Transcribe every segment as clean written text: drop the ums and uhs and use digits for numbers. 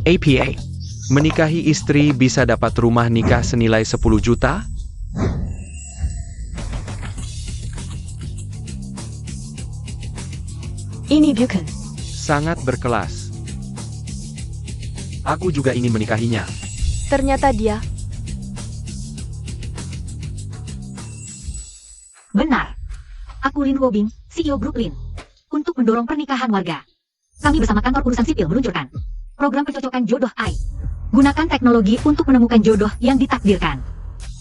APA. Menikahi istri bisa dapat rumah nikah senilai 10 juta? Ini Buchan. Sangat berkelas. Aku juga ingin menikahinya. Ternyata dia. Benar. Aku Lin Wobing, CEO Brooklyn. Untuk mendorong pernikahan warga, kami bersama kantor urusan sipil meluncurkan program pencocokan jodoh AI. Gunakan teknologi untuk menemukan jodoh yang ditakdirkan.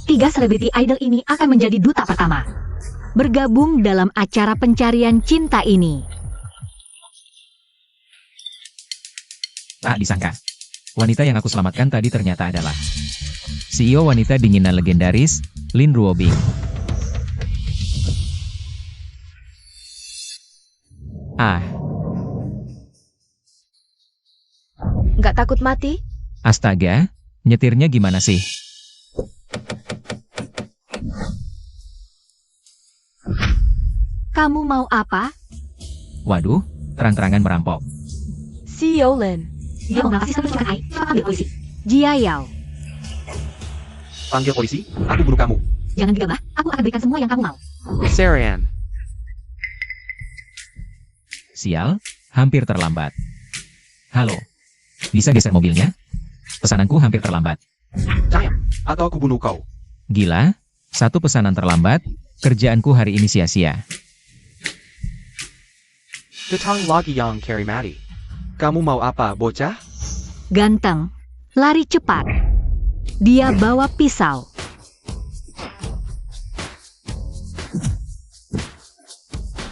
3 selebriti idol ini akan menjadi duta pertama, bergabung dalam acara pencarian cinta ini. Tak disangka, wanita yang aku selamatkan tadi ternyata adalah CEO wanita dinginan legendaris, Lin Ruobing. Nggak takut mati? Astaga, nyetirnya gimana sih? Kamu mau apa? Waduh, terang-terangan merampok. CEO Lin. Dia mau melakukan sistem pencocokan AI. Cepat panggil polisi. Jia Yao. Panggil polisi, aku bunuh kamu. Jangan gegabah, aku akan berikan semua yang kamu mau. Sarian. Sial, hampir terlambat. Halo, bisa geser mobilnya? Pesananku hampir terlambat. Sayang, atau aku bunuh kau. Gila, satu pesanan terlambat, kerjaanku hari ini sia-sia. Datang lagi yang carry mati. Kamu mau apa, bocah? Ganteng, lari cepat. Dia bawa pisau.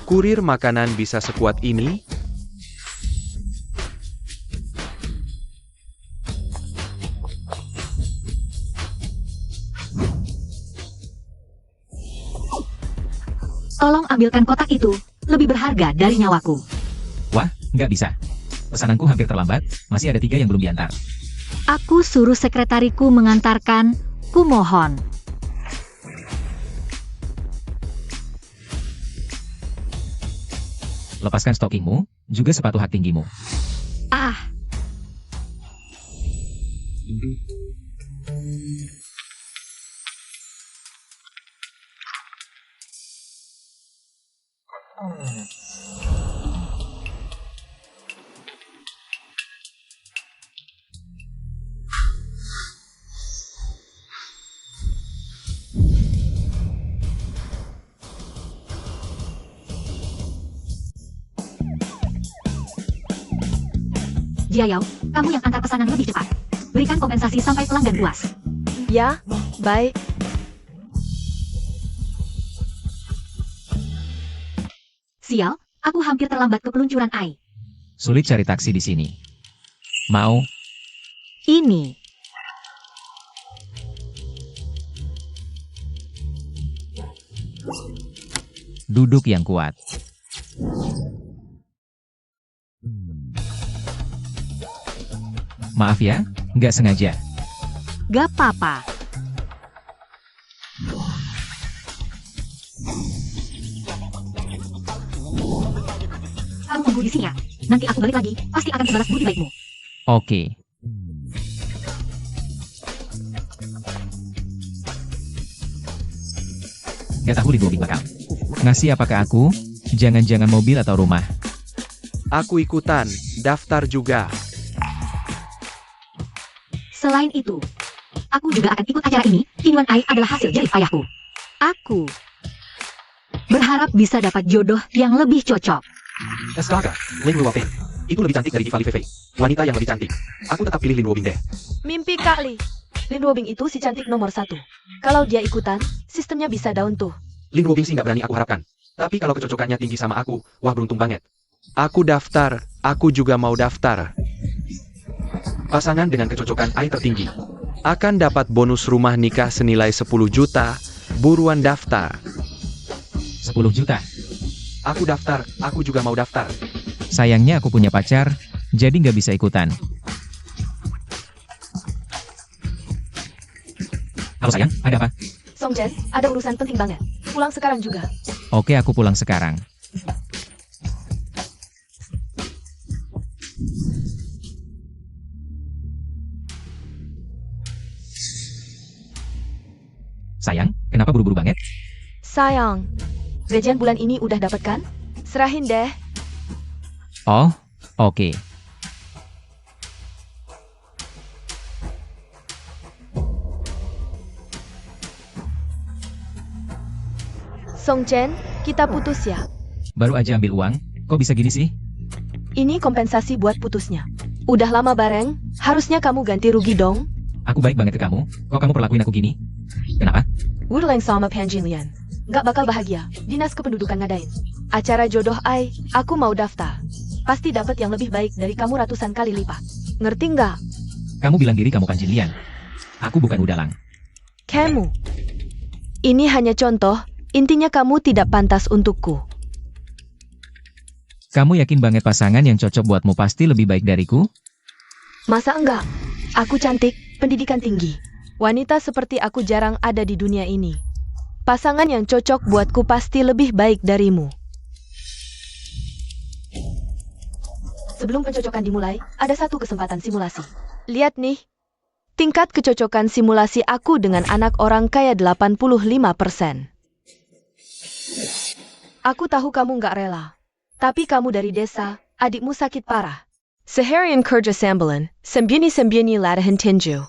Kurir makanan bisa sekuat ini? Tolong ambilkan kotak itu, lebih berharga dari nyawaku. Wah, nggak bisa. Pesananku hampir terlambat, masih ada 3 yang belum diantar. Aku suruh sekretariku mengantarkan, kumohon. Lepaskan stockingmu, juga sepatu hak tinggimu. Ah, Jia Yao, kamu yang antar pesanan lebih cepat. Berikan kompensasi sampai pelanggan puas. Ya, baik. Sial, aku hampir terlambat ke peluncuran AI. Sulit cari taksi di sini. Mau? Ini. Duduk yang kuat. Maaf ya, nggak sengaja. Gak apa-apa. Kamu tunggu di sini ya. Nanti aku balik lagi, pasti akan sebalas budi baikmu. Oke. Gak tahu Lin Wobing bakal ngasih apa ke aku? Jangan-jangan mobil atau rumah. Aku ikutan, daftar juga. Selain itu, aku juga akan ikut acara ini. Tinuan AI adalah hasil jerih payahku. Aku berharap bisa dapat jodoh yang lebih cocok. Astaga, Lin Wobing. Itu lebih cantik dari Ivali Fei. Wanita yang lebih cantik. Aku tetap pilih Lin Wobing deh. Mimpi kali. Lin Wobing itu si cantik nomor 1. Kalau dia ikutan, sistemnya bisa down tuh. Lin Wobing sih nggak berani aku harapkan. Tapi kalau kecocokannya tinggi sama aku, wah beruntung banget. Aku daftar, aku juga mau daftar. Pasangan dengan kecocokan AI tertinggi akan dapat bonus rumah nikah senilai 10 juta. Buruan daftar. 10 juta. Aku daftar, aku juga mau daftar. Sayangnya aku punya pacar, jadi nggak bisa ikutan. Halo sayang, ada apa? Song Jen, ada urusan penting banget. Pulang sekarang juga. Oke, aku pulang sekarang. Sayang, kenapa buru-buru banget? Sayang, gajian bulan ini udah dapat kan? Serahin deh. Oh, oke. Song Chen, kita putus ya. Baru aja ambil uang, kok bisa gini sih? Ini kompensasi buat putusnya. Udah lama bareng, harusnya kamu ganti rugi dong. Aku baik banget ke kamu, kok kamu perlakuin aku gini? Kenapa? Wurleng sama Panjilian. Nggak bakal bahagia, dinas kependudukan ngadain acara jodoh ai, aku mau daftar. Pasti dapat yang lebih baik dari kamu ratusan kali lipat. Ngerti nggak? Kamu bilang diri kamu Panjilian. Aku bukan Udalang. Kamu. Ini hanya contoh, intinya kamu tidak pantas untukku. Kamu yakin banget pasangan yang cocok buatmu pasti lebih baik dariku? Masa enggak? Aku cantik, pendidikan tinggi. Wanita seperti aku jarang ada di dunia ini. Pasangan yang cocok buatku pasti lebih baik darimu. Sebelum pencocokan dimulai, ada satu kesempatan simulasi. Lihat nih. Tingkat kecocokan simulasi aku dengan anak orang kaya 85%. Aku tahu kamu nggak rela. Tapi kamu dari desa, adikmu sakit parah. Seharian kerja sambilan, sembunyi-sembunyi latihan tinju.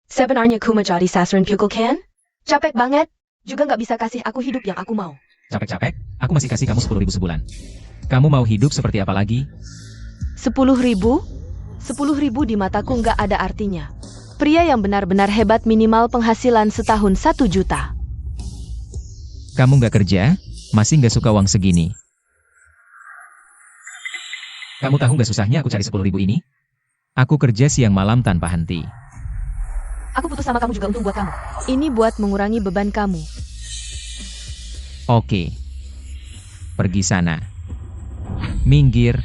Sebenarnya ku mau jadi sasaran pukul kan? Capek banget, juga nggak bisa kasih aku hidup yang aku mau. Capek-capek, aku masih kasih kamu 10.000 sebulan. Kamu mau hidup seperti apa lagi? 10.000? 10.000 di mataku nggak ada artinya. Pria yang benar-benar hebat minimal penghasilan setahun 1 juta. Kamu nggak kerja, masih nggak suka uang segini. Kamu tahu nggak susahnya aku cari 10.000 ini? Aku kerja siang malam tanpa henti. Aku putus sama kamu juga untung buat kamu. Ini buat mengurangi beban kamu. Oke. Pergi sana. Minggir.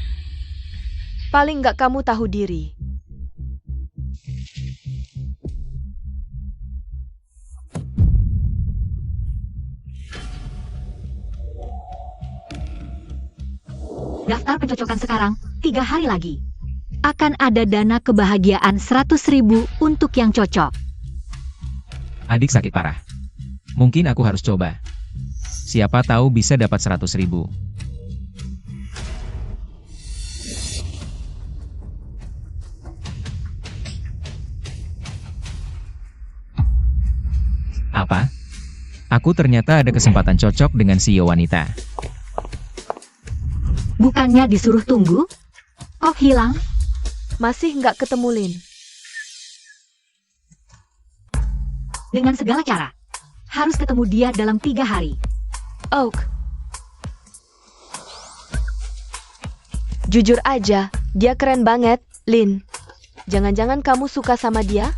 Paling nggak kamu tahu diri. Daftar pencocokan sekarang, 3 hari lagi. Akan ada dana kebahagiaan 100.000 untuk yang cocok. Adik sakit parah. Mungkin aku harus coba. Siapa tahu bisa dapat 100.000. Apa? Aku ternyata ada kesempatan cocok dengan CEO wanita. Bukannya disuruh tunggu? Kok hilang? Masih nggak ketemu Lin. Dengan segala cara. Harus ketemu dia dalam 3 hari. Oak. Jujur aja, dia keren banget, Lin. Jangan-jangan kamu suka sama dia?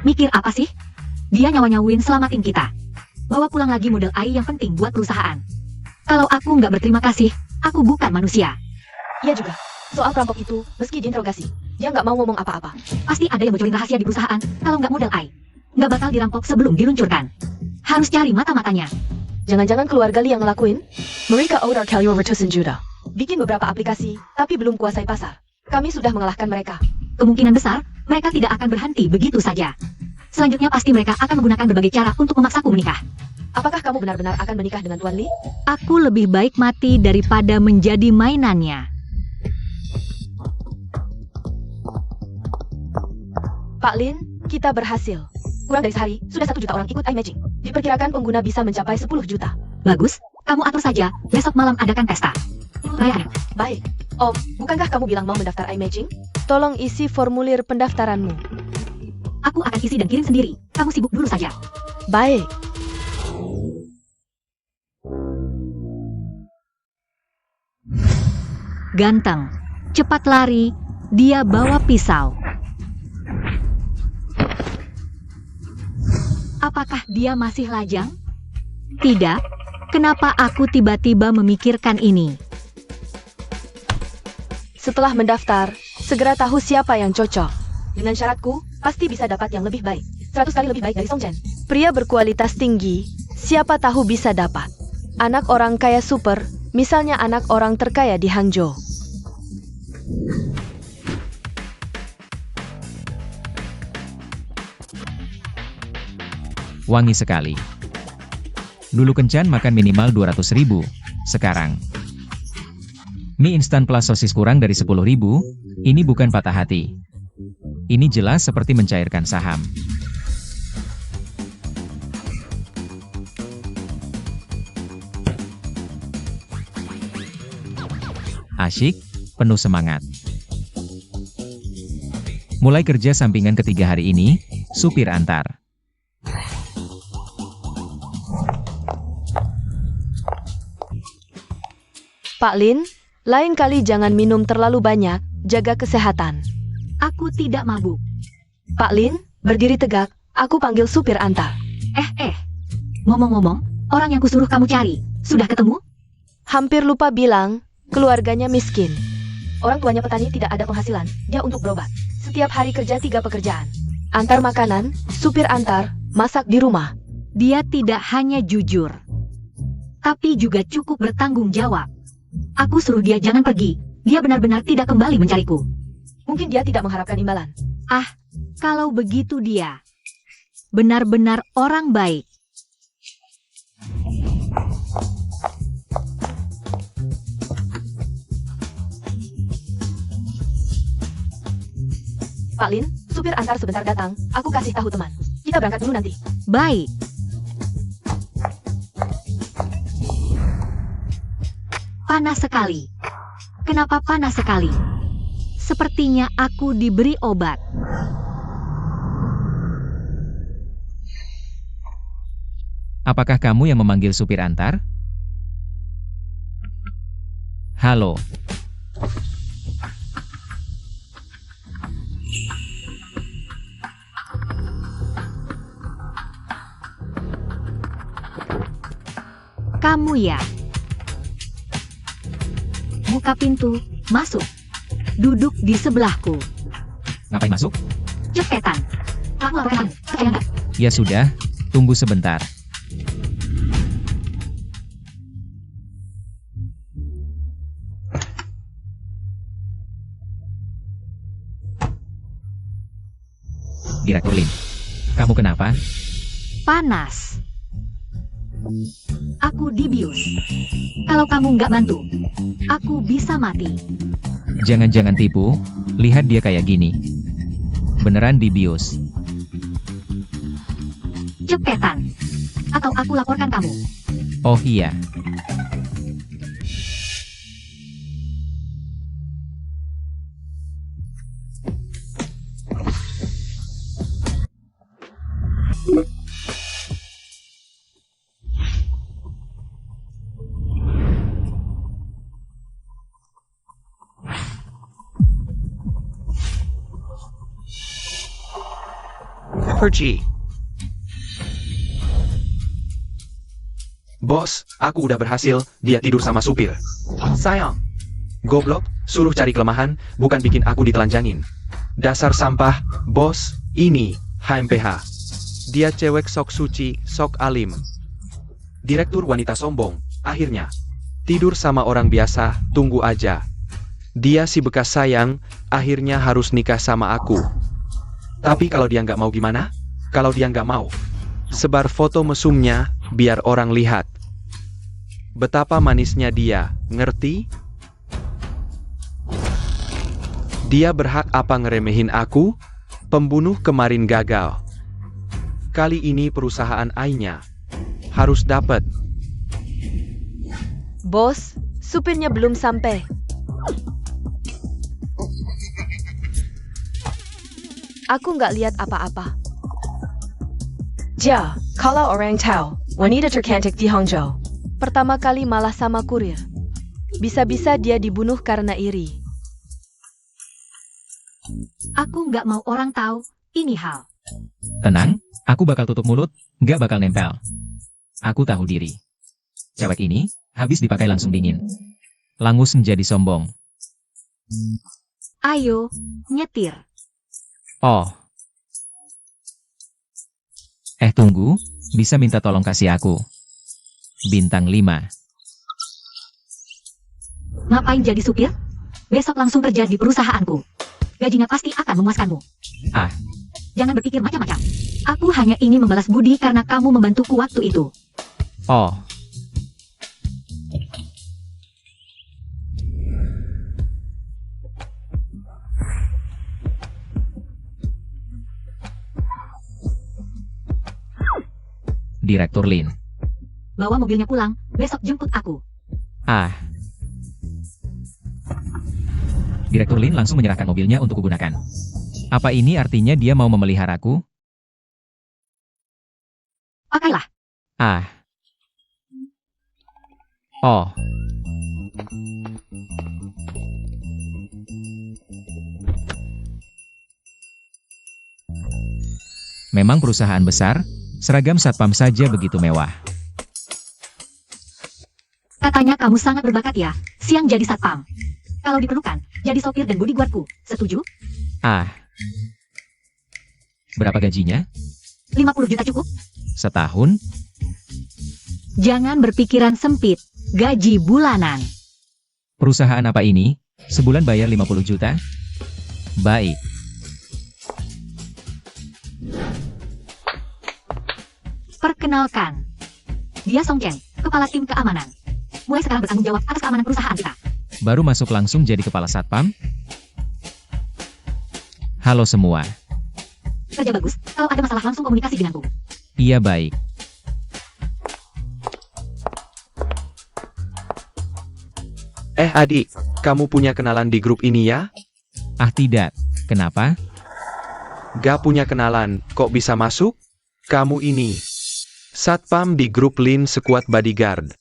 Mikir apa sih? Dia nyawa-nyawin selamatin kita. Bawa pulang lagi model AI yang penting buat perusahaan. Kalau aku nggak berterima kasih, aku bukan manusia. Iya juga. Soal perampok itu, meski diinterogasi, dia nggak mau ngomong apa-apa. Pasti ada yang bocorin rahasia di perusahaan, kalau nggak model AI. Nggak bakal dirampok sebelum diluncurkan. Harus cari mata-matanya. Jangan-jangan keluarga Li yang ngelakuin? Mereka order kalian ratusan juta. Bikin beberapa aplikasi, tapi belum kuasai pasar. Kami sudah mengalahkan mereka. Kemungkinan besar, mereka tidak akan berhenti begitu saja. Selanjutnya pasti mereka akan menggunakan berbagai cara untuk memaksaku menikah. Apakah kamu benar-benar akan menikah dengan Tuan Li? Aku lebih baik mati daripada menjadi mainannya. Pak Lin, kita berhasil. Kurang dari sehari, sudah 1 juta orang ikut iMatching. Diperkirakan pengguna bisa mencapai 10 juta. Bagus, kamu atur saja, besok malam adakan pesta. Raya, Baik. Om, bukankah kamu bilang mau mendaftar iMatching? Tolong isi formulir pendaftaranmu. aku akan isi dan kirim sendiri. Kamu sibuk dulu saja. Baik. Ganteng, cepat lari, dia bawa pisau. Apakah dia masih lajang? Tidak. Kenapa aku tiba-tiba memikirkan ini? Setelah mendaftar, segera tahu siapa yang cocok. Dengan syaratku, pasti bisa dapat yang lebih baik. 100 kali lebih baik dari Song Chen. Pria berkualitas tinggi, siapa tahu bisa dapat. Anak orang kaya super, misalnya anak orang terkaya di Hangzhou. wangi sekali. Dulu kencan makan minimal 200.000, sekarang mie instan plus sosis kurang dari 10.000, ini bukan patah hati. Ini jelas seperti mencairkan saham. Asyik, penuh semangat. Mulai kerja sampingan ketiga hari ini, supir antar. Pak Lin, lain kali jangan minum terlalu banyak, jaga kesehatan. Aku tidak mabuk. Pak Lin, berdiri tegak, aku panggil supir antar. Ngomong-ngomong, orang yang kusuruh kamu cari, sudah ketemu? Hampir lupa bilang, keluarganya miskin. Orang tuanya petani, tidak ada penghasilan, dia untuk berobat. Setiap hari kerja 3 pekerjaan. Antar makanan, supir antar, masak di rumah. Dia tidak hanya jujur, tapi juga cukup bertanggung jawab. Aku suruh dia jangan pergi. Dia benar-benar tidak kembali mencariku. Mungkin dia tidak mengharapkan imbalan. Kalau begitu dia benar-benar orang baik. Pak Lin, supir antar sebentar datang, aku kasih tahu teman. Kita berangkat dulu nanti. Baik. Panas sekali. Kenapa panas sekali? Sepertinya aku diberi obat. Apakah kamu yang memanggil supir antar? Halo. Kamu ya? Buka pintu, masuk. Duduk di sebelahku. Ngapain masuk? Cepetan. Kamu laporan kamu, percaya nggak? Ya sudah, tunggu sebentar. Direktur Lin, kamu kenapa? Panas. Aku dibius. Kalau kamu nggak bantu, aku bisa mati. Jangan-jangan tipu, lihat dia kayak gini. Beneran dibius. Cepetan. Atau aku laporkan kamu. Oh iya. Pergi. Bos, aku udah berhasil, dia tidur sama supir. Sayang. Goblok, suruh cari kelemahan, bukan bikin aku ditelanjangin. Dasar sampah, bos, ini, HMPH. Dia cewek sok suci, sok alim. Direktur wanita sombong, akhirnya. Tidur sama orang biasa, tunggu aja. Dia si bekas sayang, akhirnya harus nikah sama aku. Tapi kalau dia nggak mau gimana? Kalau dia nggak mau, sebar foto mesumnya, biar orang lihat. Betapa manisnya dia, ngerti? Dia berhak apa ngeremehin aku? Pembunuh kemarin gagal. Kali ini perusahaan Ai-nya harus dapat. Bos, supirnya belum sampai. Aku nggak lihat apa-apa. Ja, kalau orang tahu, wanita tercantik di Hangzhou. Pertama kali malah sama kurir. Bisa-bisa dia dibunuh karena iri. Aku nggak mau orang tahu ini hal. Tenang, aku bakal tutup mulut, nggak bakal nempel. Aku tahu diri. Cewek ini, habis dipakai langsung dingin. Langus menjadi sombong. Ayo, nyetir. Oh. Tunggu, bisa minta tolong kasih aku. Bintang 5. Ngapain jadi supir? Besok langsung kerja di perusahaanku. Gajinya pasti akan memuaskanmu. Jangan berpikir macam-macam. Aku hanya ingin membalas budi karena kamu membantuku waktu itu. Oh, Direktur Lin. Bawa mobilnya pulang, besok jemput aku. Ah. Direktur Lin langsung menyerahkan mobilnya untuk kugunakan. Apa ini artinya dia mau memeliharaku? Pakailah. Ah. Oh. Memang perusahaan besar, seragam satpam saja begitu mewah. Katanya kamu sangat berbakat ya, siang jadi satpam. Kalau diperlukan, jadi sopir dan bodyguardku. Setuju? Ah. Berapa gajinya? 50 juta cukup? Setahun? Jangan berpikiran sempit. Gaji bulanan. Perusahaan apa ini? Sebulan bayar 50 juta? Baik. Perkenalkan. Dia Song Chen, kepala tim keamanan. Mulai sekarang bertanggung jawab atas keamanan perusahaan kita. Baru masuk langsung jadi kepala satpam? Halo semua. Kerja bagus, kalau ada masalah langsung komunikasi denganku. Iya baik. Adik, kamu punya kenalan di grup ini ya? Ah tidak. Kenapa? Gak punya kenalan, kok bisa masuk? Kamu ini satpam di grup Lin Squad Bodyguard.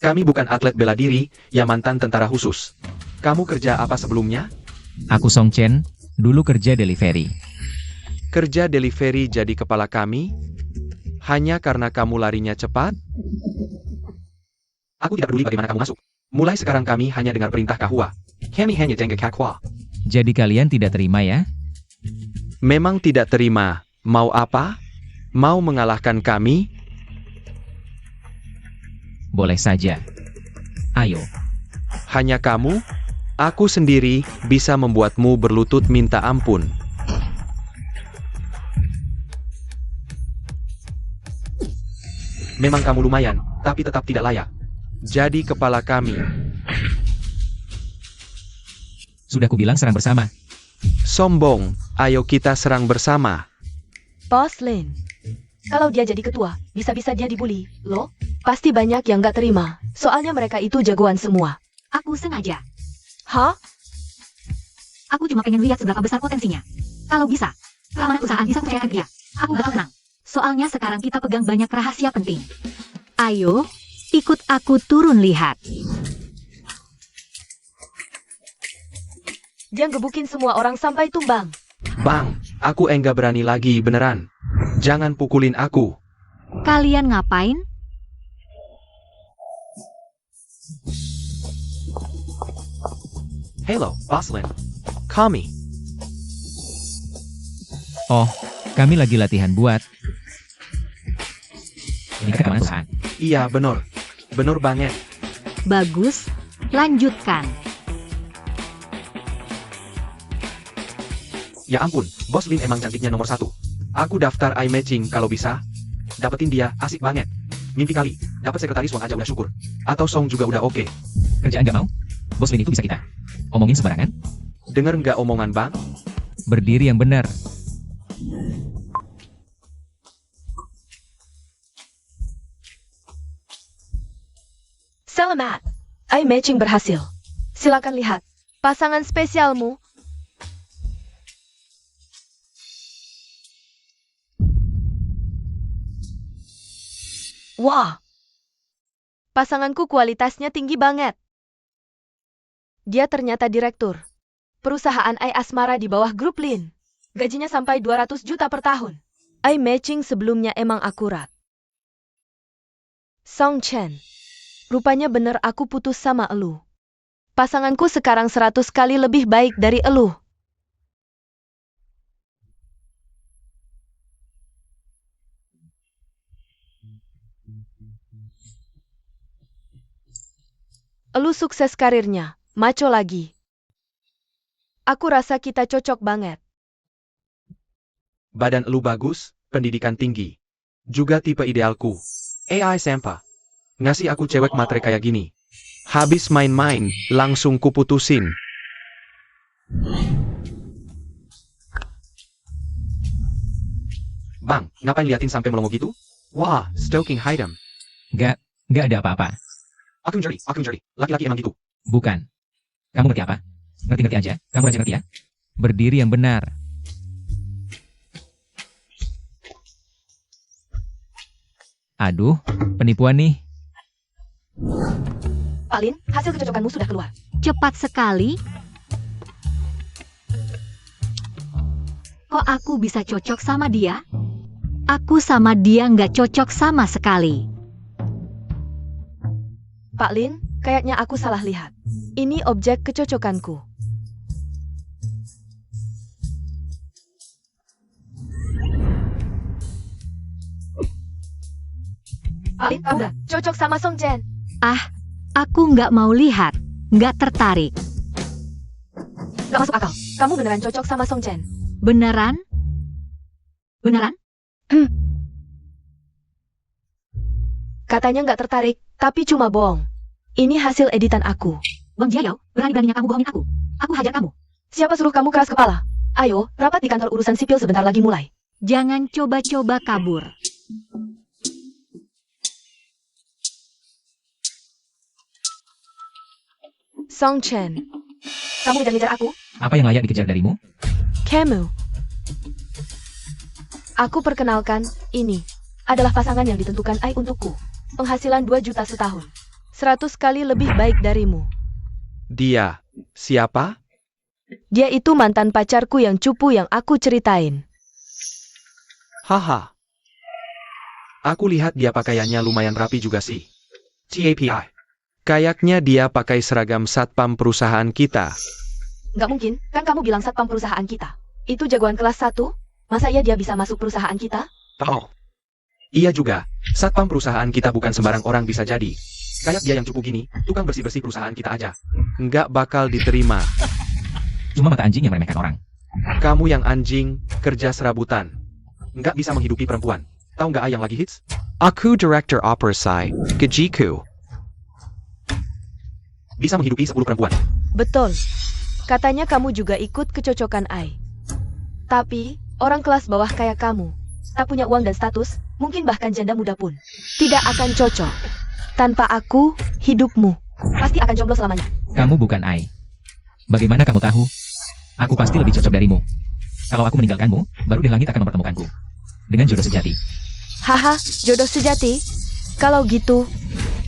Kami bukan atlet bela diri, ya mantan tentara khusus. Kamu kerja apa sebelumnya? Aku Song Chen, dulu kerja delivery. Kerja delivery jadi kepala kami? Hanya karena kamu larinya cepat? Aku tidak peduli bagaimana kamu masuk. Mulai sekarang kami hanya dengar perintah Kahwa. Kami hanya dengar Kahwa. Jadi kalian tidak terima ya? Memang tidak terima. Mau apa? Mau mengalahkan kami? Boleh saja. Ayo. Hanya kamu? Aku sendiri bisa membuatmu berlutut minta ampun. Memang kamu lumayan, tapi tetap tidak layak. Jadi kepala kami. Sudah kubilang serang bersama. Sombong, ayo kita serang bersama. Bos Lin. Kalau dia jadi ketua, bisa-bisa dia dibully, loh. Pasti banyak yang gak terima, soalnya mereka itu jagoan semua. Aku sengaja. Hah? Aku cuma pengen lihat seberapa besar potensinya. Kalau bisa, keamanan perusahaan bisa percayakan dia. Aku bakal menang. Soalnya sekarang kita pegang banyak rahasia penting. Ayo, ikut aku turun lihat. Dia ngebukin semua orang sampai tumbang. Bang, aku enggak berani lagi beneran. Jangan pukulin aku. Kalian ngapain? Hello, Boslin. Kami. Oh, kami lagi latihan buat. Ini kan keamanan perusahaan. Iya, bener. Bener banget. Bagus, lanjutkan. Ya ampun, Bos Lin emang cantiknya nomor 1. Aku daftar eye matching kalau bisa. Dapetin dia, asik banget. Mimpi kali, dapat sekretaris Wang aja udah syukur. Atau Song juga udah oke. Kerjaan gak mau? Bos Lin itu bisa kita. Omongin sembarangan? Denger nggak omongan bang? Berdiri yang benar. Selamat. Eye matching berhasil. Silakan lihat. Pasangan spesialmu. Wah. Pasanganku kualitasnya tinggi banget. Dia ternyata direktur. Perusahaan Eye Asmara di bawah grup Lin. Gajinya sampai 200 juta per tahun. Eye matching sebelumnya emang akurat. Song Chen. Rupanya bener aku putus sama elu. Pasanganku sekarang 100 kali lebih baik dari elu. Elu sukses karirnya, maco lagi. Aku rasa kita cocok banget. Badan lu bagus, pendidikan tinggi. Juga tipe idealku. AI Sempa. Ngasih aku cewek matre kayak gini. Habis main-main, langsung kuputusin. Bang, ngapain liatin sampai melongo gitu? Wah, stoking Haidam. Nggak ada apa-apa. Aku jeri. Laki-laki emang gitu. Bukan. Kamu ngerti apa? Ngerti-ngerti aja. Kamu aja ngerti ya. Berdiri yang benar. Aduh, penipuan nih. Pak Lin, hasil kecocokanmu sudah keluar. Cepat sekali. Kok aku bisa cocok sama dia? Aku sama dia nggak cocok sama sekali. Pak Lin, kayaknya aku salah lihat. Ini objek kecocokanku. Pak Lin, kamu udah cocok sama Song Chen. Aku nggak mau lihat, nggak tertarik. Gak masuk akal. Kamu beneran cocok sama Song Chen. Beneran? Beneran? Katanya nggak tertarik, tapi cuma bohong. Ini hasil editan aku. Wang Jiayao, berani-beraninya kamu bohongin aku. Aku hajar kamu. Siapa suruh kamu keras kepala? Ayo, rapat di kantor urusan sipil sebentar lagi mulai. Jangan coba-coba kabur. Song Chen, kamu ngejar-ngejar aku? Apa yang layak dikejar darimu? Kamu. Aku perkenalkan, ini adalah pasangan yang ditentukan Ai untukku. Penghasilan 2 juta setahun. 100 kali lebih baik darimu. Dia, siapa? Dia itu mantan pacarku yang cupu yang aku ceritain. Haha. Aku lihat dia pakaiannya lumayan rapi juga sih. CAPI. Kayaknya dia pakai seragam satpam perusahaan kita. Nggak mungkin, kan kamu bilang satpam perusahaan kita. Itu jagoan kelas 1? Masa iya dia bisa masuk perusahaan kita? Oh. Iya juga, satpam perusahaan kita bukan sembarang orang bisa jadi. Kayak dia yang cupu gini, tukang bersih-bersih perusahaan kita aja. Nggak bakal diterima. Cuma mata anjing yang meremehkan orang. Kamu yang anjing, kerja serabutan. Nggak bisa menghidupi perempuan. Tahu nggak yang lagi hits? Aku director operasi, Gajiku. Bisa menghidupi 10 perempuan. Betul. Katanya kamu juga ikut kecocokan Ai. Tapi, orang kelas bawah kayak kamu, tak punya uang dan status, mungkin bahkan janda muda pun, tidak akan cocok. Tanpa aku, hidupmu pasti akan jomblo selamanya. Kamu bukan Ai. Bagaimana kamu tahu? Aku pasti lebih cocok darimu. Kalau aku meninggalkanmu, baru di langit akan mempertemukanku. Dengan jodoh sejati. Haha, jodoh sejati? Kalau gitu,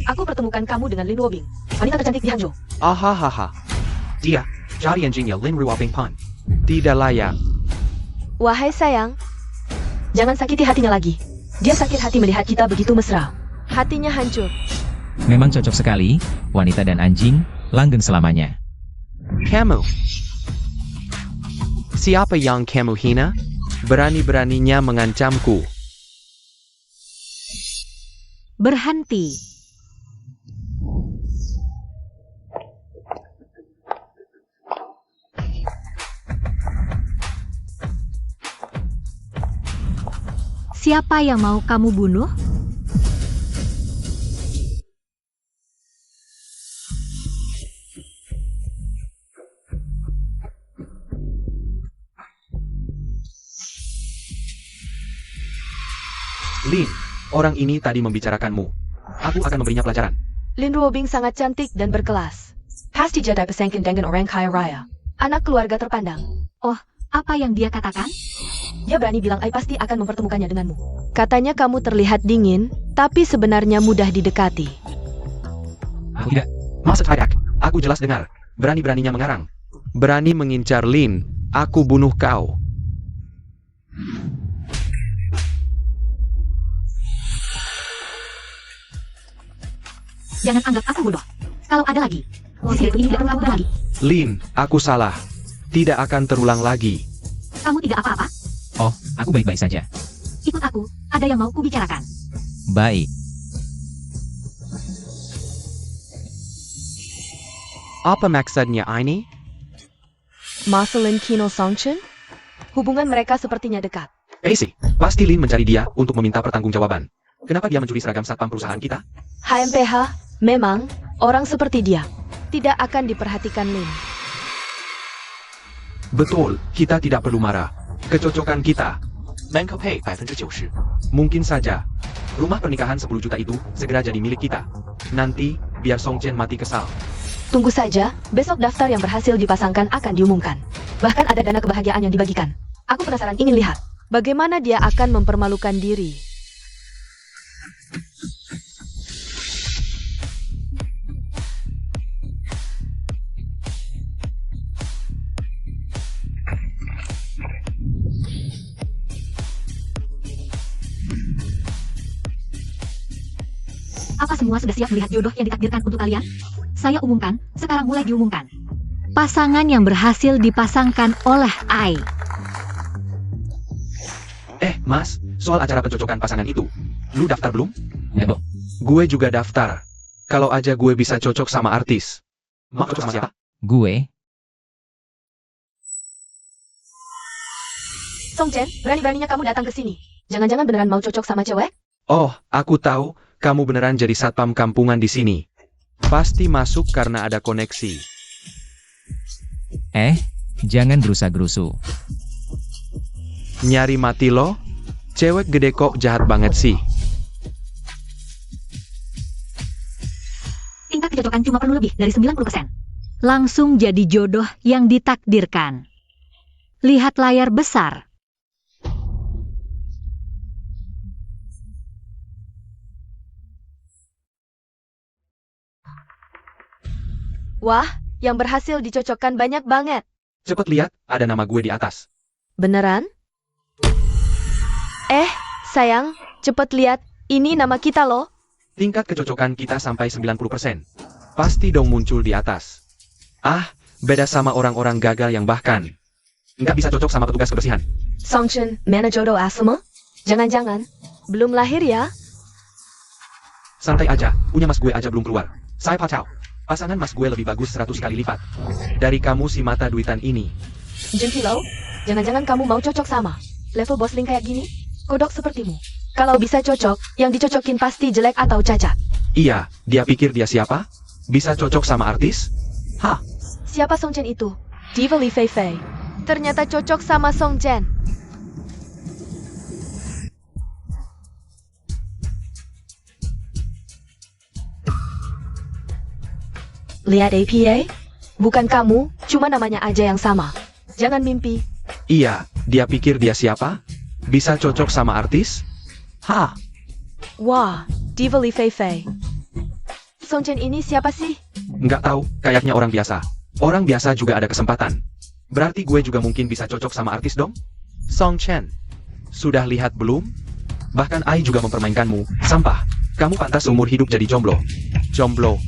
aku pertemukan kamu dengan Lin Wobing, wanita tercantik di Hangzhou. Ahahaha. Dia, cari anjingnya Lin Ruoping Pan. Tidak layak. Wahai sayang, jangan sakiti hatinya lagi. Dia sakit hati melihat kita begitu mesra. Hatinya hancur. Memang cocok sekali, wanita dan anjing, langgeng selamanya. Kamu. Siapa yang kamu hina? Berani-beraninya mengancamku. Berhenti. Siapa yang mau kamu bunuh? Lin, orang ini tadi membicarakanmu. Aku akan memberinya pelajaran. Lin Ruobing sangat cantik dan berkelas. Pasti jadi pesangkin dengan orang kaya raya. Anak keluarga terpandang. Apa yang dia katakan? Dia berani bilang Ai pasti akan mempertemukannya denganmu. Katanya kamu terlihat dingin, tapi sebenarnya mudah didekati. Aku tidak. Maksud Hayak, aku jelas dengar. Berani-beraninya mengarang. Berani mengincar Lin, aku bunuh kau. Jangan anggap aku bodoh. Kalau ada lagi, si itu ini tidak perlu kamu lagi. Lin, aku salah. Tidak akan terulang lagi. Kamu tidak apa-apa. Oh, aku baik-baik saja. Ikut aku. Ada yang mau kubicarakan. Baik. Apa maksudnya ini? Marcelin Kino Songchen? Hubungan mereka sepertinya dekat. Sih, pasti Lin mencari dia untuk meminta pertanggungjawaban. Kenapa dia mencuri seragam satpam perusahaan kita? HMPH, memang, orang seperti dia tidak akan diperhatikan Lin. Betul, kita tidak perlu marah. Kecocokan kita. Mengkepay 90%. Mungkin saja. Rumah pernikahan 10 juta itu segera jadi milik kita. Nanti, biar Song Chen mati kesal. Tunggu saja, besok daftar yang berhasil dipasangkan akan diumumkan. Bahkan ada dana kebahagiaan yang dibagikan. Aku penasaran ingin lihat bagaimana dia akan mempermalukan diri. Apa semua sudah siap melihat jodoh yang ditakdirkan untuk kalian? Saya umumkan, sekarang mulai diumumkan. Pasangan yang berhasil dipasangkan oleh Ai. Mas, soal acara pencocokan pasangan itu, lu daftar belum? Ya, Bu. Gue juga daftar. Kalau aja gue bisa cocok sama artis. Mau cocok sama siapa? Gue, Song Chen, berani-beraninya kamu datang ke sini. Jangan-jangan beneran mau cocok sama cewek? Oh, aku tahu, kamu beneran jadi satpam kampungan di sini. Pasti masuk karena ada koneksi. jangan gerusa-gerusu. Nyari mati lo? Cewek gede kok jahat banget sih. Tingkat kecocokan cuma perlu lebih dari 90%. Langsung jadi jodoh yang ditakdirkan. Lihat layar besar. Wah, yang berhasil dicocokkan banyak banget. Cepet lihat, ada nama gue di atas. Beneran? Sayang, cepet lihat, ini nama kita loh. Tingkat kecocokan kita sampai 90%. Pasti dong muncul di atas. Beda sama orang-orang gagal yang bahkan nggak bisa cocok sama petugas kebersihan. Song Chen, mana jodoh asma? Jangan-jangan, belum lahir ya? Santai aja, punya mas gue aja belum keluar. Saya pacau. Pasangan mas gue lebih bagus 100 kali lipat dari kamu si mata duitan ini. Jun Hilo, jangan-jangan kamu mau cocok sama level bos Lin kayak gini? Kodok sepertimu. Kalau bisa cocok, yang dicocokin pasti jelek atau cacat. Iya, dia pikir dia siapa? Bisa cocok sama artis? Hah? Siapa Song Chen itu? Diva Li Fei Fei. Ternyata cocok sama Song Chen. Lihat APA? Bukan kamu, cuma namanya aja yang sama. Jangan mimpi. Iya, dia pikir dia siapa? Bisa cocok sama artis? Hah? Wah, Diva Li Fei Fei. Song Chen ini siapa sih? Nggak tahu, kayaknya orang biasa. Orang biasa juga ada kesempatan. Berarti gue juga mungkin bisa cocok sama artis dong? Song Chen. Sudah lihat belum? Bahkan Ai juga mempermainkanmu. Sampah. Kamu pantas seumur hidup jadi jomblo. Jomblo.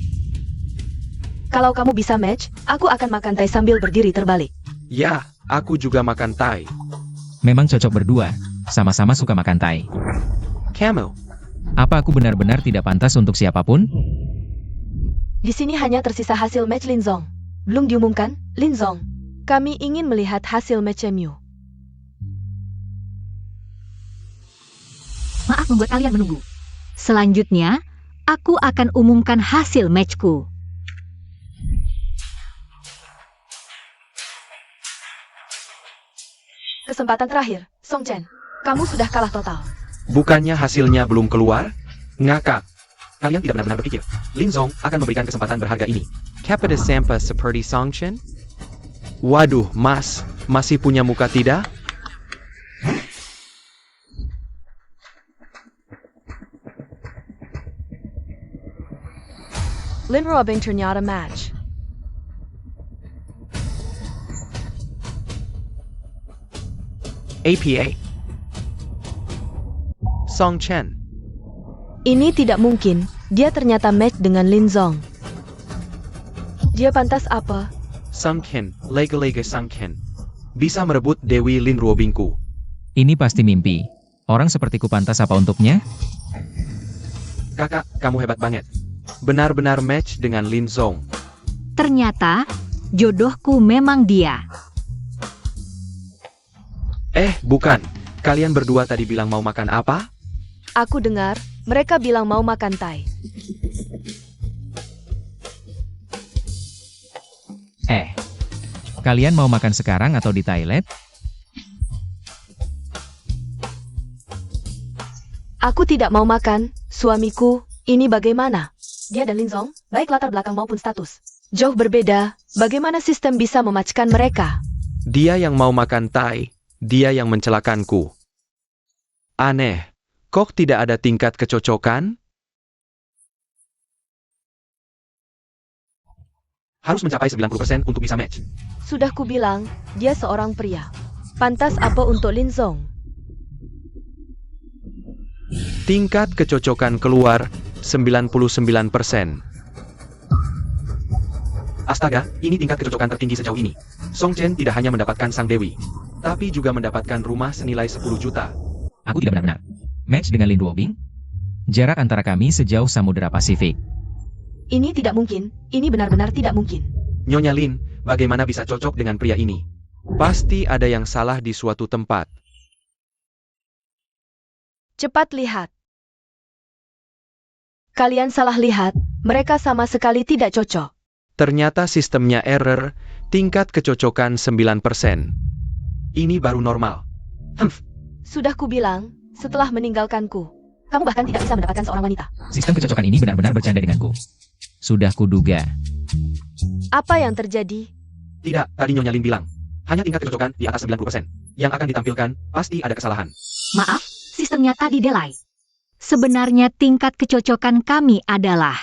Kalau kamu bisa match, aku akan makan tai sambil berdiri terbalik. Ya, aku juga makan tai. Memang cocok berdua, sama-sama suka makan tai. Camel. Apa aku benar-benar tidak pantas untuk siapapun? Di sini hanya tersisa hasil match Lin Zong. Belum diumumkan, Lin Zong. Kami ingin melihat hasil match MU. Maaf membuat kalian menunggu. Selanjutnya, aku akan umumkan hasil matchku. Kesempatan terakhir, Song Chen. Kamu sudah kalah total. Bukannya hasilnya belum keluar? Ngakak. Kalian tidak benar-benar berpikir Lin Zong akan memberikan kesempatan berharga ini. Capita Sampa seperti Song Chen? Waduh, Mas. Masih punya muka tidak? Lin Robing ternyata match. APA. Song Chen. Ini tidak mungkin. Dia ternyata match dengan Lin Zong. Dia pantas apa? Song Chen, lega-lega Song Chen. Bisa merebut Dewi Lin Ruobingku. Ini pasti mimpi. Orang sepertiku pantas apa untuknya? Kakak, kamu hebat banget. Benar-benar match dengan Lin Zong. Ternyata, jodohku memang dia. Bukan. Kalian berdua tadi bilang mau makan apa? Aku dengar, mereka bilang mau makan Thai. Kalian mau makan sekarang atau di toilet? Aku tidak mau makan, suamiku, ini bagaimana? Dia dan Lin Zong, baik latar belakang maupun status. Jauh berbeda, bagaimana sistem bisa memacikan mereka? Dia yang mau makan Thai, dia yang mencelakanku. Aneh, kok tidak ada tingkat kecocokan? Harus mencapai 90% untuk bisa match. Sudah kubilang, dia seorang pria. Pantas apa untuk Lin Zong? Tingkat kecocokan keluar 99%. Astaga, ini tingkat kecocokan tertinggi sejauh ini. Song Chen tidak hanya mendapatkan sang dewi, tapi juga mendapatkan rumah senilai 10 juta. Aku tidak benar-benar match dengan Lin Ruobing. Jarak antara kami sejauh Samudera Pasifik. Ini tidak mungkin, ini benar-benar tidak mungkin. Nyonya Lin, bagaimana bisa cocok dengan pria ini? Pasti ada yang salah di suatu tempat. Cepat lihat. Kalian salah lihat, mereka sama sekali tidak cocok. Ternyata sistemnya error, tingkat kecocokan 9%. Ini baru normal. Sudah kubilang, setelah meninggalkanku, kamu bahkan tidak bisa mendapatkan seorang wanita. Sistem kecocokan ini benar-benar bercanda denganku. Sudah kuduga. Apa yang terjadi? Tidak, tadi Nyonya Lin bilang. Hanya tingkat kecocokan di atas 90%. Yang akan ditampilkan, pasti ada kesalahan. Maaf, sistemnya tadi delay. Sebenarnya tingkat kecocokan kami adalah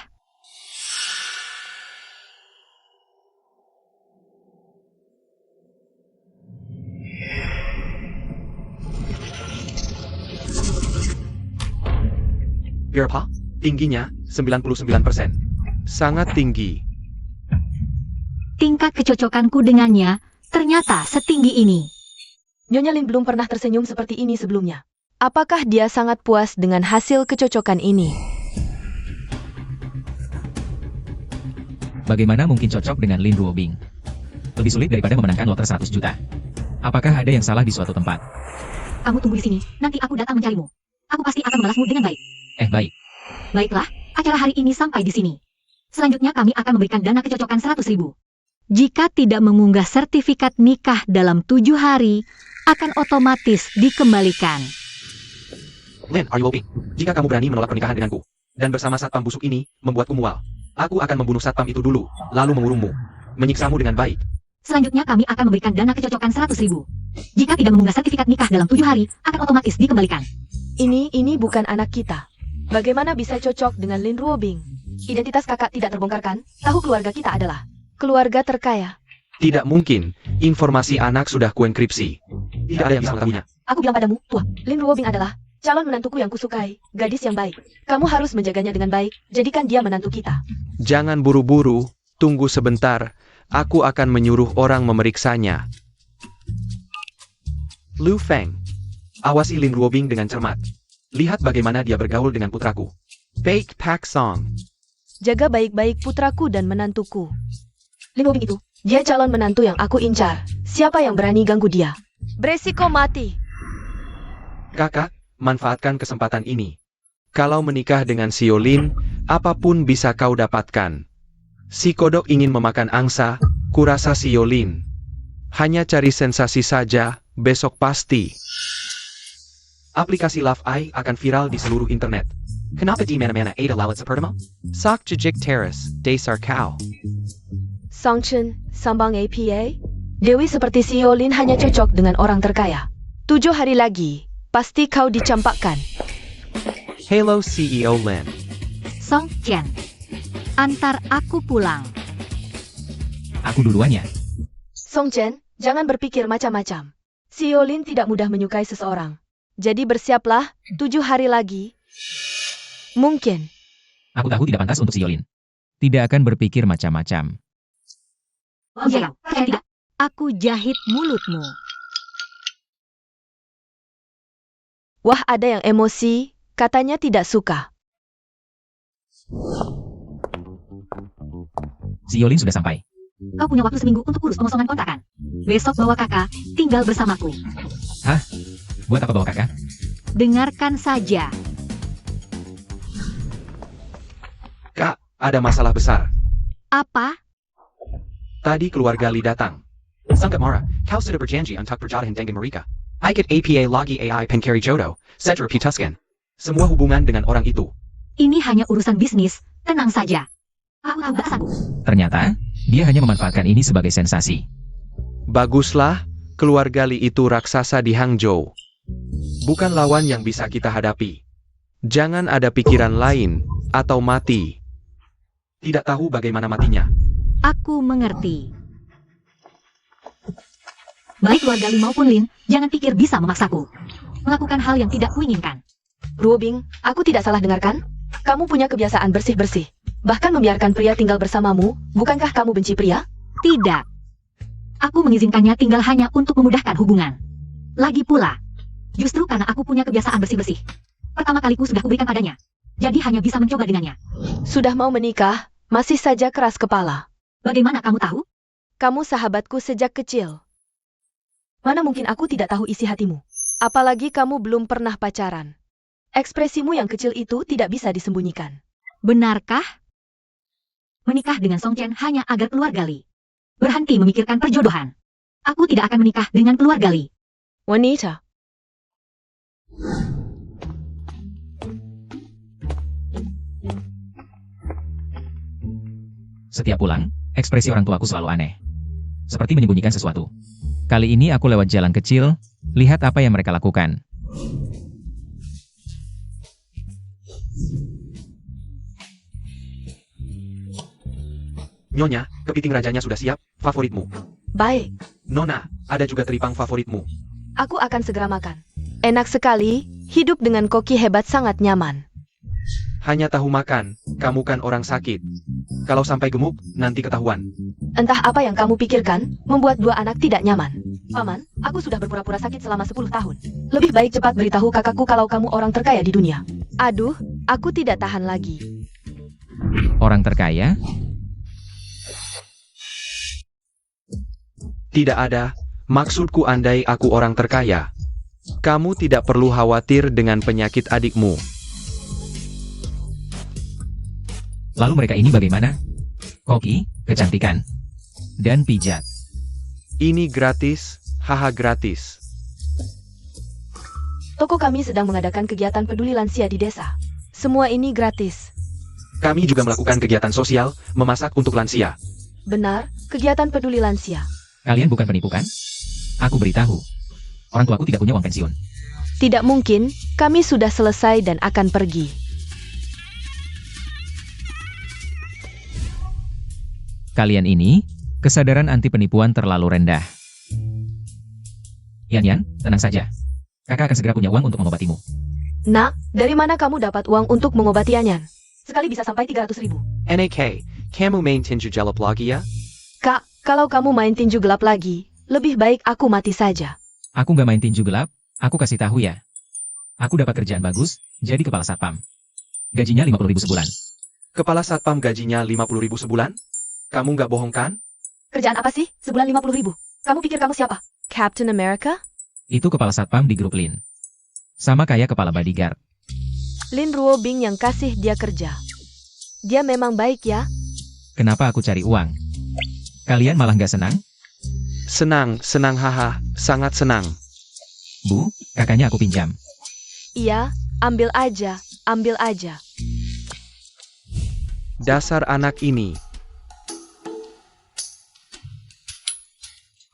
Berapa? Tingginya 99%. Sangat tinggi. tingkat kecocokanku dengannya ternyata setinggi ini. Nyonya Lin belum pernah tersenyum seperti ini sebelumnya. Apakah dia sangat puas dengan hasil kecocokan ini? Bagaimana mungkin cocok dengan Lin Ruobing? Lebih sulit daripada memenangkan loter 100 juta. Apakah ada yang salah di suatu tempat? Kamu tunggu di sini, nanti aku datang mencarimu. Aku pasti akan membalasmu dengan baik. Baik. Baiklah, acara hari ini sampai di sini. Selanjutnya kami akan memberikan dana kecocokan 100.000. Jika tidak mengunggah sertifikat nikah dalam 7 hari, akan otomatis dikembalikan. Lin, are you okay? Jika kamu berani menolak pernikahan denganku, dan bersama satpam busuk ini, membuatku mual, aku akan membunuh satpam itu dulu, lalu mengurungmu, menyiksamu dengan baik. Selanjutnya kami akan memberikan dana kecocokan 100.000. Jika tidak mengunggah sertifikat nikah dalam 7 hari, akan otomatis dikembalikan. Ini bukan anak kita. Bagaimana bisa cocok dengan Lin Ruobing? Identitas kakak tidak terbongkarkan, tahu keluarga kita adalah keluarga terkaya. Tidak mungkin, informasi anak sudah kuenkripsi. Tidak ada yang bisa mengetahuinya. Aku bilang padamu, tua, Lin Ruobing adalah calon menantuku yang kusukai, gadis yang baik. Kamu harus menjaganya dengan baik, jadikan dia menantu kita. Jangan buru-buru, tunggu sebentar, aku akan menyuruh orang memeriksanya. Lu Feng, awasi Lin Ruobing dengan cermat. Lihat bagaimana dia bergaul dengan putraku. Fake Pak Song. Jaga baik-baik putraku dan menantuku. Lin Ruobing itu, dia calon menantu yang aku incar. Siapa yang berani ganggu dia? Beresiko mati. Kakak, manfaatkan kesempatan ini. Kalau menikah dengan Xio Lin, apapun bisa kau dapatkan. Si kodok ingin memakan angsa, kurasa Xio Lin. Hanya cari sensasi saja, besok pasti. Aplikasi Love Eye akan viral di seluruh internet. Kenapa di mana-mana ada lawat seperti Sak Jejik Terrace, Desar Kau. Songchen, sambang APA? Dewi seperti Xio Lin hanya cocok dengan orang terkaya. 7 hari lagi, pasti kau dicampakkan. Hello CEO Lin. Song Chen, antar aku pulang. Aku duluannya. Songchen, jangan berpikir macam-macam. Xio Lin tidak mudah menyukai seseorang. Jadi bersiaplah, 7 hari lagi. Mungkin. Aku tahu tidak pantas untuk Xio Lin. Tidak akan berpikir macam-macam. Oh iya, percaya tidak? Aku jahit mulutmu. Wah, ada yang emosi, katanya tidak suka. Xio Lin sudah sampai. Kau punya waktu seminggu untuk urus pengosongan kontrakan. Besok bawa kakak, tinggal bersamaku. Buat apa bawa kakak? Dengarkan saja. Kak, ada masalah besar. Apa? Tadi keluarga Li datang. Sangkat marah, kau sudah berjanji untuk berjodoh dengan mereka. Ikut APA lagi AI pencari jodoh, secara putuskan. Semua hubungan dengan orang itu. Ini hanya urusan bisnis, tenang saja. Aku tahu bahasaku. Ternyata, dia hanya memanfaatkan ini sebagai sensasi. Baguslah, keluarga Li itu raksasa di Hangzhou. Bukan lawan yang bisa kita hadapi. Jangan ada pikiran lain, atau mati. Tidak tahu bagaimana matinya. Aku mengerti. Baik keluarga Li maupun Lin, jangan pikir bisa memaksaku melakukan hal yang tidak kuinginkan. Ruobing, aku tidak salah dengarkan? Kamu punya kebiasaan bersih-bersih. Bahkan membiarkan pria tinggal bersamamu, bukankah kamu benci pria? Tidak. Aku mengizinkannya tinggal hanya untuk memudahkan hubungan. Lagi pula, justru karena aku punya kebiasaan bersih-bersih. Pertama kaliku sudah kuberikan padanya. Jadi hanya bisa mencoba dengannya. Sudah mau menikah, masih saja keras kepala. Bagaimana kamu tahu? Kamu sahabatku sejak kecil. Mana mungkin aku tidak tahu isi hatimu? Apalagi kamu belum pernah pacaran. Ekspresimu yang kecil itu tidak bisa disembunyikan. Benarkah? Menikah dengan Song Chen hanya agar keluarga Li berhenti memikirkan perjodohan. Aku tidak akan menikah dengan keluarga Li. Wanita. Setiap pulang, ekspresi orang tuaku selalu aneh. Seperti menyembunyikan sesuatu. Kali ini aku lewat jalan kecil, lihat apa yang mereka lakukan. Nyonya, kepiting rajanya sudah siap, favoritmu. Baik, Nona, ada juga teripang favoritmu. aku akan segera makan. Enak sekali, hidup dengan koki hebat sangat nyaman. Hanya tahu makan, kamu kan orang sakit. Kalau sampai gemuk, nanti ketahuan. Entah apa yang kamu pikirkan, membuat dua anak tidak nyaman. Paman, aku sudah berpura-pura sakit selama 10 tahun. Lebih baik cepat beritahu kakakku kalau kamu orang terkaya di dunia. Aduh, aku tidak tahan lagi. Orang terkaya? Tidak ada, maksudku andai aku orang terkaya. Kamu tidak perlu khawatir dengan penyakit adikmu. Lalu mereka ini bagaimana? Koki, kecantikan, dan pijat. Ini gratis, haha gratis. Toko kami sedang mengadakan kegiatan peduli lansia di desa. Semua ini gratis. Kami juga melakukan kegiatan sosial, memasak untuk lansia. Benar, kegiatan peduli lansia. Kalian bukan penipu kan? Aku beritahu. Orang tuaku tidak punya uang pensiun. Tidak mungkin, kami sudah selesai dan akan pergi. Kalian ini, kesadaran anti penipuan terlalu rendah. Yan, tenang saja. Kakak akan segera punya uang untuk mengobatimu. Nak, dari mana kamu dapat uang untuk mengobati Anyan? Sekali bisa sampai 300.000. NAK, kamu main tinju jalap lagi ya? Kak, kalau kamu main tinju gelap lagi, lebih baik aku mati saja. Aku nggak main tinju gelap, aku kasih tahu ya. Aku dapat kerjaan bagus, jadi kepala satpam. Gajinya 50.000 sebulan. Kepala satpam gajinya 50.000 sebulan? Kamu nggak bohong kan? Kerjaan apa sih? Sebulan 50.000. Kamu pikir kamu siapa? Captain America? Itu kepala satpam di grup Lin. Sama kayak kepala bodyguard. Lin Ruobing yang kasih dia kerja. Dia memang baik ya? Kenapa aku cari uang? Kalian malah nggak senang? Senang haha, sangat senang. Bu, kakaknya aku pinjam. Iya, ambil aja, ambil aja. Dasar anak ini.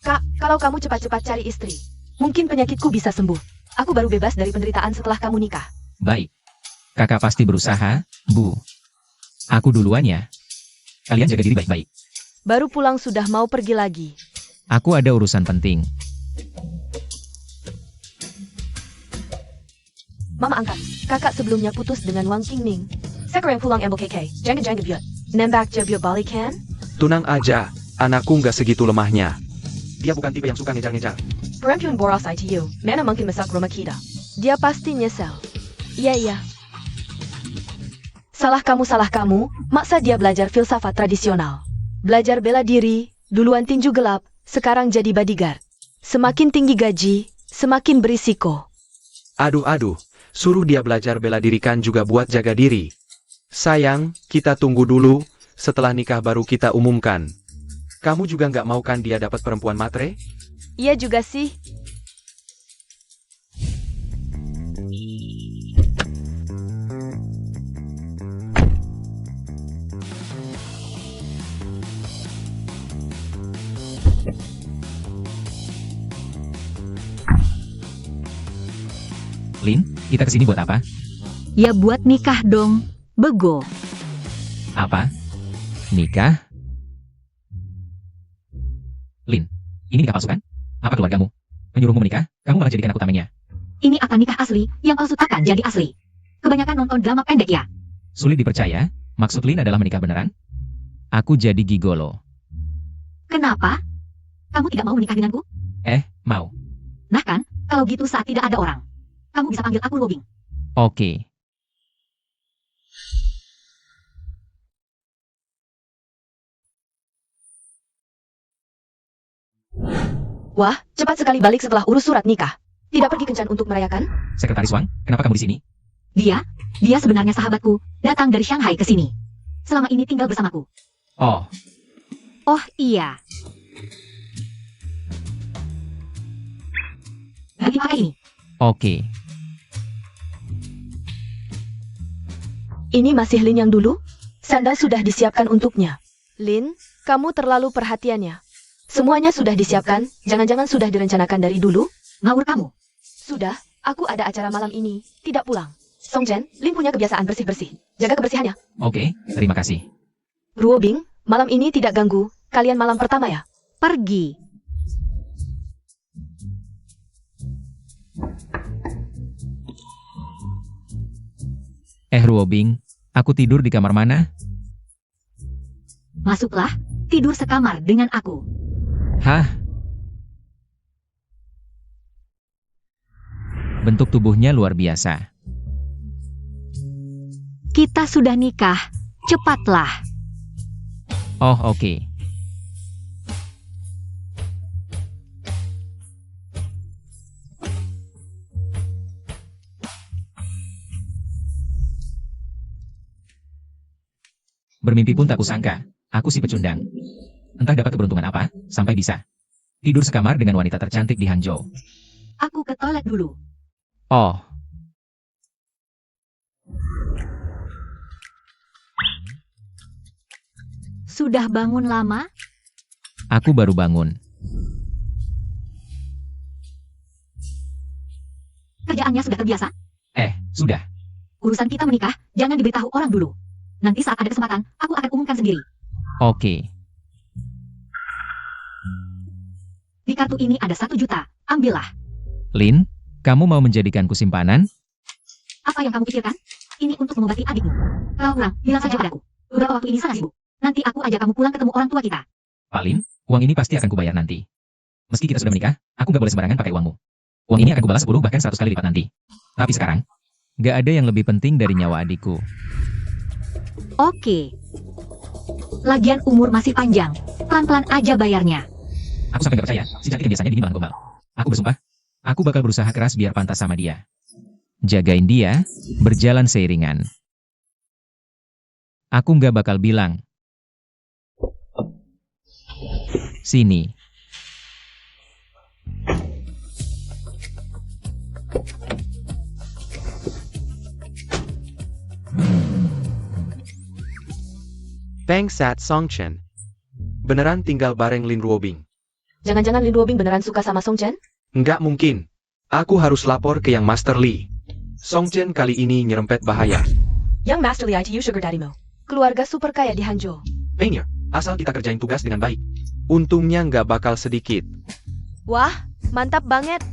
Kak, kalau kamu cepat-cepat cari istri, mungkin penyakitku bisa sembuh. Aku baru bebas dari penderitaan setelah kamu nikah. Baik. Kakak pasti berusaha, Bu. Aku duluan ya. Kalian jaga diri baik-baik. Baru pulang sudah mau pergi lagi. Aku ada urusan penting. Mama angkat. Kakak sebelumnya putus dengan Wang Qingming. Sekarang pulang ambil KK. Jangan biot. Nembak jebiot balikan? Tunang aja, anakku nggak segitu lemahnya. Dia bukan tipe yang suka ngejar-ngejar. Perempuan boros ITU. Mana mungkin masak rumah kita? Dia pasti nyesel. Iya. Salah kamu. Maksa dia belajar filsafat tradisional. Belajar bela diri, duluan tinju gelap, sekarang jadi bodyguard. Semakin tinggi gaji, semakin berisiko. Aduh, suruh dia belajar bela diri kan juga buat jaga diri. Sayang, kita tunggu dulu, setelah nikah baru kita umumkan. Kamu juga nggak mau kan dia dapat perempuan matre? Iya juga sih. Lin, kita kesini buat apa? Ya buat nikah dong, bego. Apa? Nikah? Lin, ini nikah palsu kan? Apa keluargamu menyuruhmu menikah? Kamu malah jadikan aku tamengnya. Ini akan nikah asli, yang palsu akan jadi asli. Kebanyakan nonton drama pendek ya. Sulit dipercaya, maksud Lin adalah menikah beneran? Aku jadi gigolo. Kenapa? Kamu tidak mau menikah denganku? Mau. Nah kan, kalau gitu saat tidak ada orang. Kamu bisa panggil aku Robing. Oke. Wah, cepat sekali balik setelah urus surat nikah. Tidak pergi kencan untuk merayakan? Sekretaris Wang, kenapa kamu di sini? Dia sebenarnya sahabatku, datang dari Shanghai ke sini. Selama ini tinggal bersamaku. Oh, Oh iya. Ganti pakai ini. oke. Ini masih Lin yang dulu? Sandal sudah disiapkan untuknya. Lin, kamu terlalu perhatiannya. Semuanya sudah disiapkan, jangan-jangan sudah direncanakan dari dulu? Ngawur kamu. Sudah, aku ada acara malam ini, tidak pulang. Songchen, Lin punya kebiasaan bersih-bersih. Jaga kebersihannya. Oke, terima kasih. Ruobing, malam ini tidak ganggu. Kalian malam pertama ya? Pergi. Ruobing, aku tidur di kamar mana? Masuklah, tidur sekamar dengan aku. Hah? Bentuk tubuhnya luar biasa. Kita sudah nikah, cepatlah. Oh, oke. Bermimpi pun tak kusangka, aku si pecundang. Entah dapat keberuntungan apa, sampai bisa tidur sekamar dengan wanita tercantik di Hangzhou. Aku ke toilet dulu. Oh, Sudah bangun lama? aku baru bangun. Kerjaannya sudah terbiasa? Sudah. Urusan kita menikah, jangan diberitahu orang dulu. Nanti saat ada kesempatan, aku akan umumkan sendiri. Oke. Di kartu ini ada 1 juta, ambillah. Lin, kamu mau menjadikanku simpanan? Apa yang kamu pikirkan? Ini untuk mengobati adikmu. Kalau kurang, bilang saja padaku. Beberapa waktu ini sangat sibuk. Nanti aku ajak kamu pulang ketemu orang tua kita. Pak Lin, uang ini pasti akan kubayar nanti. Meski kita sudah menikah, aku gak boleh sembarangan pakai uangmu. Uang ini akan kubalas 10 bahkan 100 kali lipat nanti. Tapi sekarang, gak ada yang lebih penting dari nyawa adikku. Oke. Lagian umur masih panjang. Pelan-pelan aja bayarnya. Aku sampai gak percaya, si cantik biasanya dingin malah gombal. Aku bersumpah, aku bakal berusaha keras biar pantas sama dia. Jagain dia, berjalan seiringan. Aku gak bakal bilang. Sini. Bangsat Songchen. Beneran tinggal bareng Lin Ruobing? Jangan-jangan Lin Ruobing beneran suka sama Songchen? Nggak mungkin. Aku harus lapor ke yang Master Lee. Songchen kali ini nyerempet bahaya. Yang Master Lee ITU Sugar Daddy Mo. Keluarga super kaya di Hangzhou. Mayor, asal kita kerjain tugas dengan baik. Untungnya nggak bakal sedikit. Wah, mantap banget.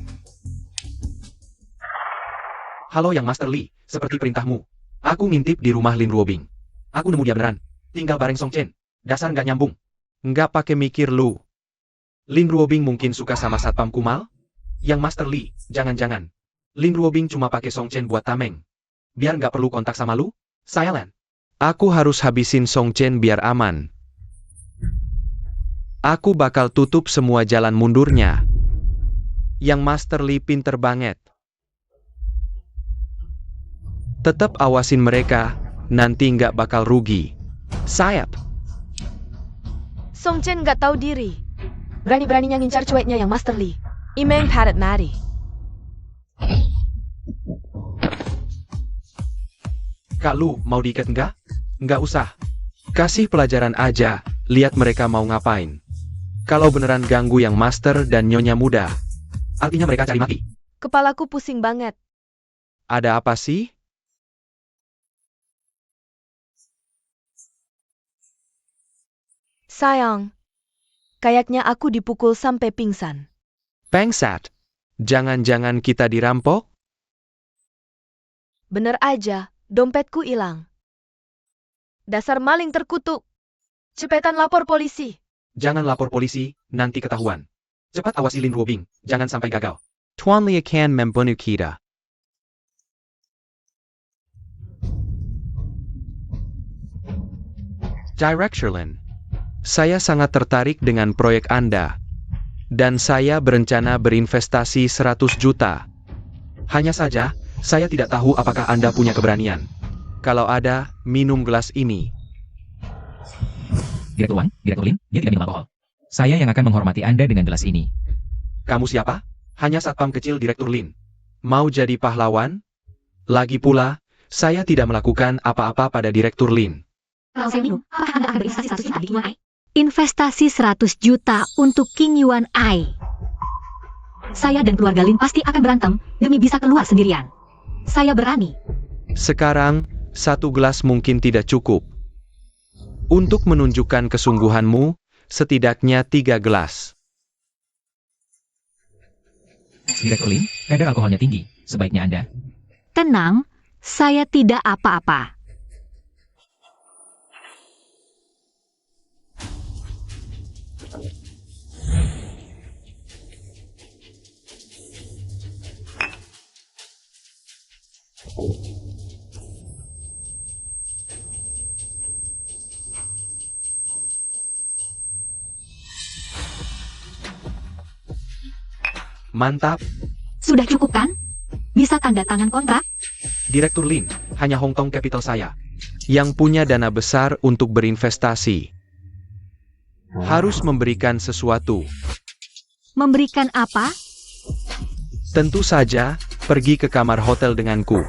Halo yang Master Lee, seperti perintahmu. Aku ngintip di rumah Lin Ruobing. Aku nemu dia beneran. Tinggal bareng Songchen. Dasar nggak nyambung. Nggak pakai mikir lu. Lin Ruobing mungkin suka sama Satpam Kumal? Yang Master Lee, jangan-jangan. Lin Ruobing cuma pakai Songchen buat tameng. Biar nggak perlu kontak sama lu? Silent. Aku harus habisin Songchen biar aman. Aku bakal tutup semua jalan mundurnya. Yang Master Lee pinter banget. Tetap awasin mereka, nanti nggak bakal rugi. Sayap. Song Chen nggak tahu diri. Berani-beraninya ngincar cueknya yang Master Li. Imeng Padat Mari. Kak Lu, mau diikat nggak? Nggak usah. Kasih pelajaran aja, lihat mereka mau ngapain. Kalau beneran ganggu yang Master dan Nyonya muda, artinya mereka cari mati. Kepalaku pusing banget. Ada apa sih? Sayang. Kayaknya aku dipukul sampai pingsan. Pengsat. Jangan-jangan kita dirampok? Bener aja, dompetku hilang. Dasar maling terkutuk. Cepetan lapor polisi. Jangan lapor polisi, nanti ketahuan. Cepat awasi Lin Ruobing, jangan sampai gagal. Tuan Lia akan membunuh kita. Director Lin, saya sangat tertarik dengan proyek Anda. Dan saya berencana berinvestasi 100 juta. Hanya saja, saya tidak tahu apakah Anda punya keberanian. Kalau ada, minum gelas ini. Direktur Wang, Direktur Lin, dia tidak minum alkohol. Saya yang akan menghormati Anda dengan gelas ini. Kamu siapa? Hanya satpam kecil Direktur Lin. Mau jadi pahlawan? Lagi pula, saya tidak melakukan apa-apa pada Direktur Lin. Kalau saya minum, apakah Anda akan berinvestasi 100 juta di King Yuan Ai? Investasi 100 juta untuk King Yuan Ai. Saya dan keluarga Lin pasti akan berantem demi bisa keluar sendirian. Saya berani. Sekarang, 1 gelas mungkin tidak cukup. Untuk menunjukkan kesungguhanmu, setidaknya 3 gelas. Direktur Lin, kadar alkoholnya tinggi. Sebaiknya Anda. Tenang, saya tidak apa-apa. Mantap, Sudah cukup kan? Bisa tanda tangan kontrak? Direktur Lin, hanya Hong Kong Capital saya. Yang punya dana besar untuk berinvestasi. Harus memberikan sesuatu. Memberikan apa? Tentu saja, pergi ke kamar hotel denganku.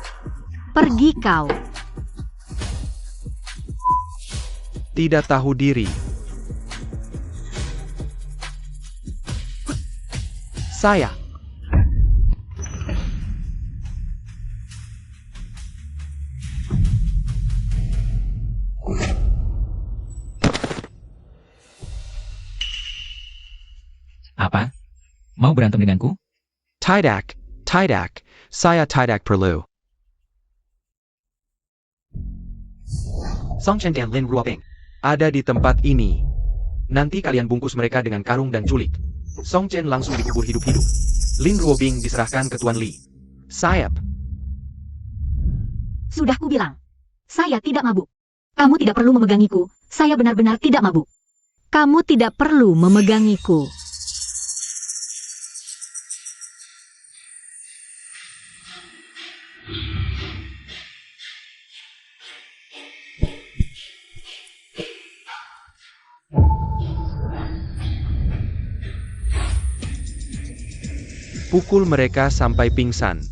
Pergi kau. Tidak tahu diri. Saya. Apa? Mau berantem denganku? Tidak, saya tidak perlu. Song Chen dan Lin Ruobing ada di tempat ini. Nanti kalian bungkus mereka dengan karung dan culik. Song Chen langsung dikubur hidup-hidup. Lin Ruobing diserahkan ke Tuan Li. Sayap. Sudah kubilang. Saya tidak mabuk. Kamu tidak perlu memegangiku. Saya benar-benar tidak mabuk. Kamu tidak perlu memegangiku. Pukul mereka sampai pingsan.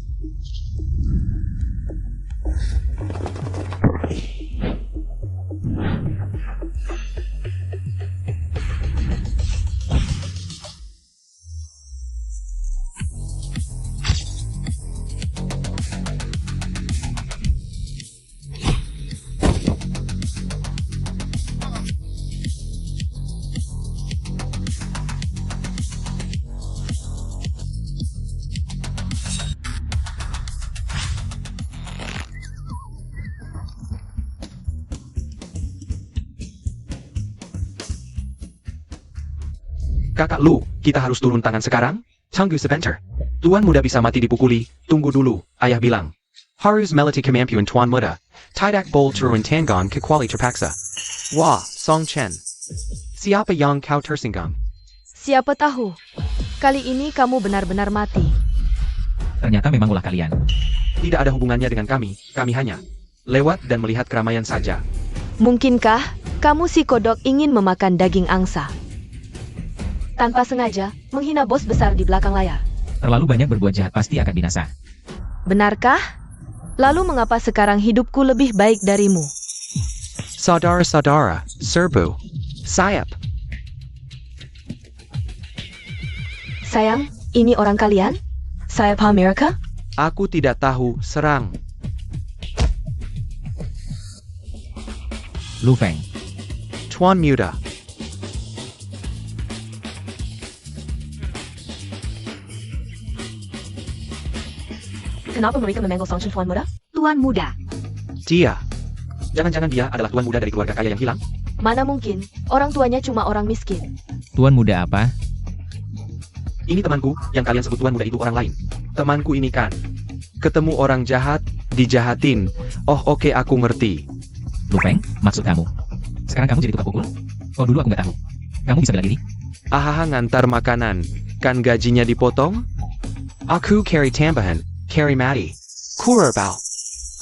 Kakak Lu, kita harus turun tangan sekarang? Tunggu sebentar. Tuan muda bisa mati dipukuli, tunggu dulu, ayah bilang. Harus melati kemampuan tuan muda. Tidak boleh turun tangan kecuali terpaksa. Wah, Song Chen. Siapa yang kau tersinggung? Siapa tahu. Kali ini kamu benar-benar mati. Ternyata memang ulah kalian. Tidak ada hubungannya dengan kami hanya lewat dan melihat keramaian saja. Mungkinkah kamu si kodok ingin memakan daging angsa? Tanpa sengaja, menghina bos besar di belakang layar. Terlalu banyak berbuat jahat pasti akan binasa. Benarkah? Lalu mengapa sekarang hidupku lebih baik darimu? Saudara-saudara, serbu, sayap. Sayang, ini orang kalian? Sayap Amerika? Aku tidak tahu, serang. Lu Feng, Tuan Muda. Kenapa mereka memanggil Song Chen Tuan Muda? Tuan Muda. Dia. Jangan-jangan dia adalah tuan muda dari keluarga kaya yang hilang? Mana mungkin, orang tuanya cuma orang miskin. tuan muda apa? Ini temanku, yang kalian sebut tuan muda itu orang lain. Temanku ini kan. Ketemu orang jahat, dijahatin. Oh oke, aku ngerti. Lu Feng, maksud kamu? Sekarang kamu jadi tukang pukul? Oh dulu aku nggak tahu. Kamu bisa bela diri? Ahaha, ngantar makanan. Kan gajinya dipotong? Aku carry tambahan, carry mati. Kurbau.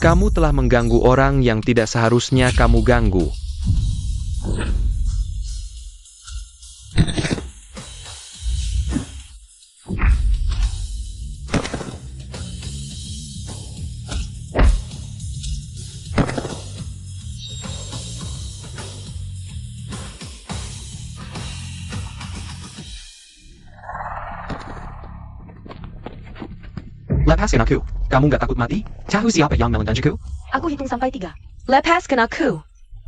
Kamu telah mengganggu orang yang tidak seharusnya kamu ganggu. Lepaskan aku. Kamu nggak takut mati? Tahu siapa yang melendanjiku? Aku hitung sampai 3. Lepaskan aku.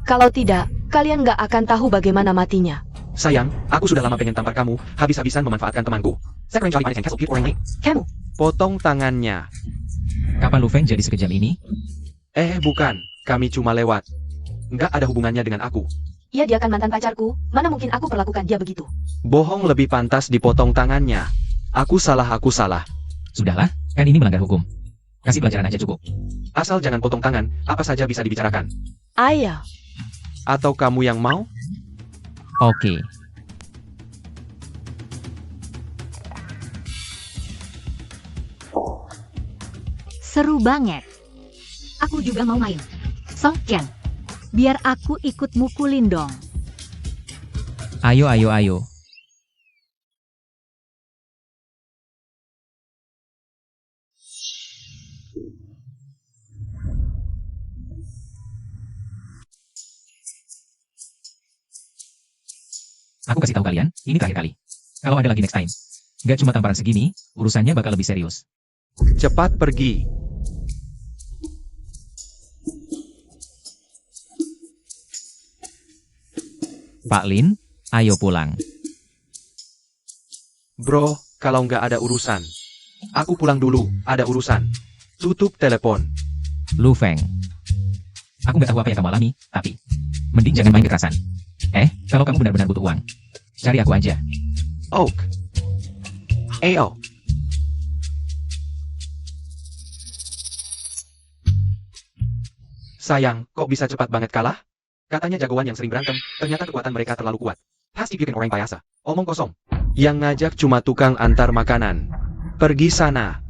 Kalau tidak, kalian nggak akan tahu bagaimana matinya. Sayang, aku sudah lama pengen tampar kamu, habis-habisan memanfaatkan temanku. Saya keren jolly castle orang ini. Kamu, Potong tangannya. Kapan Lu Feng jadi sekejam ini? Bukan. Kami cuma lewat. Nggak ada hubungannya dengan aku. dia kan mantan pacarku. Mana mungkin aku perlakukan dia begitu? Bohong lebih pantas dipotong tangannya. Aku salah. Sudahlah, kan ini melanggar hukum. Kasih pelajaran aja cukup. Asal jangan potong tangan, apa saja bisa dibicarakan. Ayo. Atau kamu yang mau? Oke. Seru banget. Aku juga mau main. Song Chen, biar aku ikut mukulin dong. Ayo, ayo, ayo. Aku kasih tahu kalian, ini terakhir kali. Kalau ada lagi next time, nggak cuma tamparan segini, urusannya bakal lebih serius. Cepat pergi. Pak Lin, ayo pulang. Bro, kalau nggak ada urusan. Aku pulang dulu, ada urusan. Tutup telepon. Lu Feng. Aku nggak tahu apa yang kamu alami, tapi mending jangan main kekerasan. Kalau kamu benar-benar butuh uang, cari aku aja. Oak. Ayo. Sayang, kok bisa cepat banget kalah? Katanya jagoan yang sering berantem, ternyata kekuatan mereka terlalu kuat. Pasti bikin orang biasa. Omong kosong. Yang ngajak cuma tukang antar makanan. Pergi sana.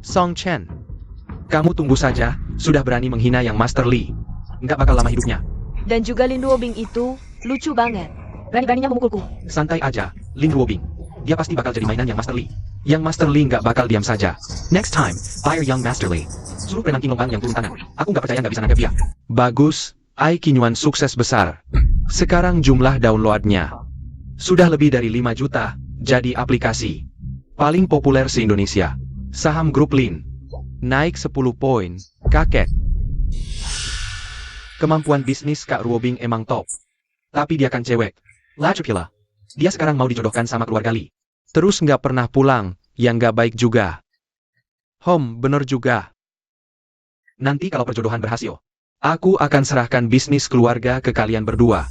Song Chen. Kamu tunggu saja, sudah berani menghina yang Master Lee. Nggak bakal lama hidupnya. Dan juga Lin Duobing itu lucu banget. Berani-beraninya memukulku. Santai aja, Lin Duobing. Dia pasti bakal jadi mainan yang Master Lee. Yang Master Lee nggak bakal diam saja. Next time, fire young Master Lee. Suruh penangking lompang yang turun tangan. Aku nggak percaya nggak bisa nangkep dia. Bagus, Ai Kinyuan sukses besar. Sekarang jumlah downloadnya sudah lebih dari 5 juta, jadi aplikasi paling populer se-Indonesia. Saham grup Lin naik 10 poin, kakek. Kemampuan bisnis Kak Ruobing emang top. Tapi dia kan cewek. Lacupila. Dia sekarang mau dijodohkan sama keluarga Lee. Terus nggak pernah pulang, yang nggak baik juga. Bener juga. Nanti kalau perjodohan berhasil, aku akan serahkan bisnis keluarga ke kalian berdua.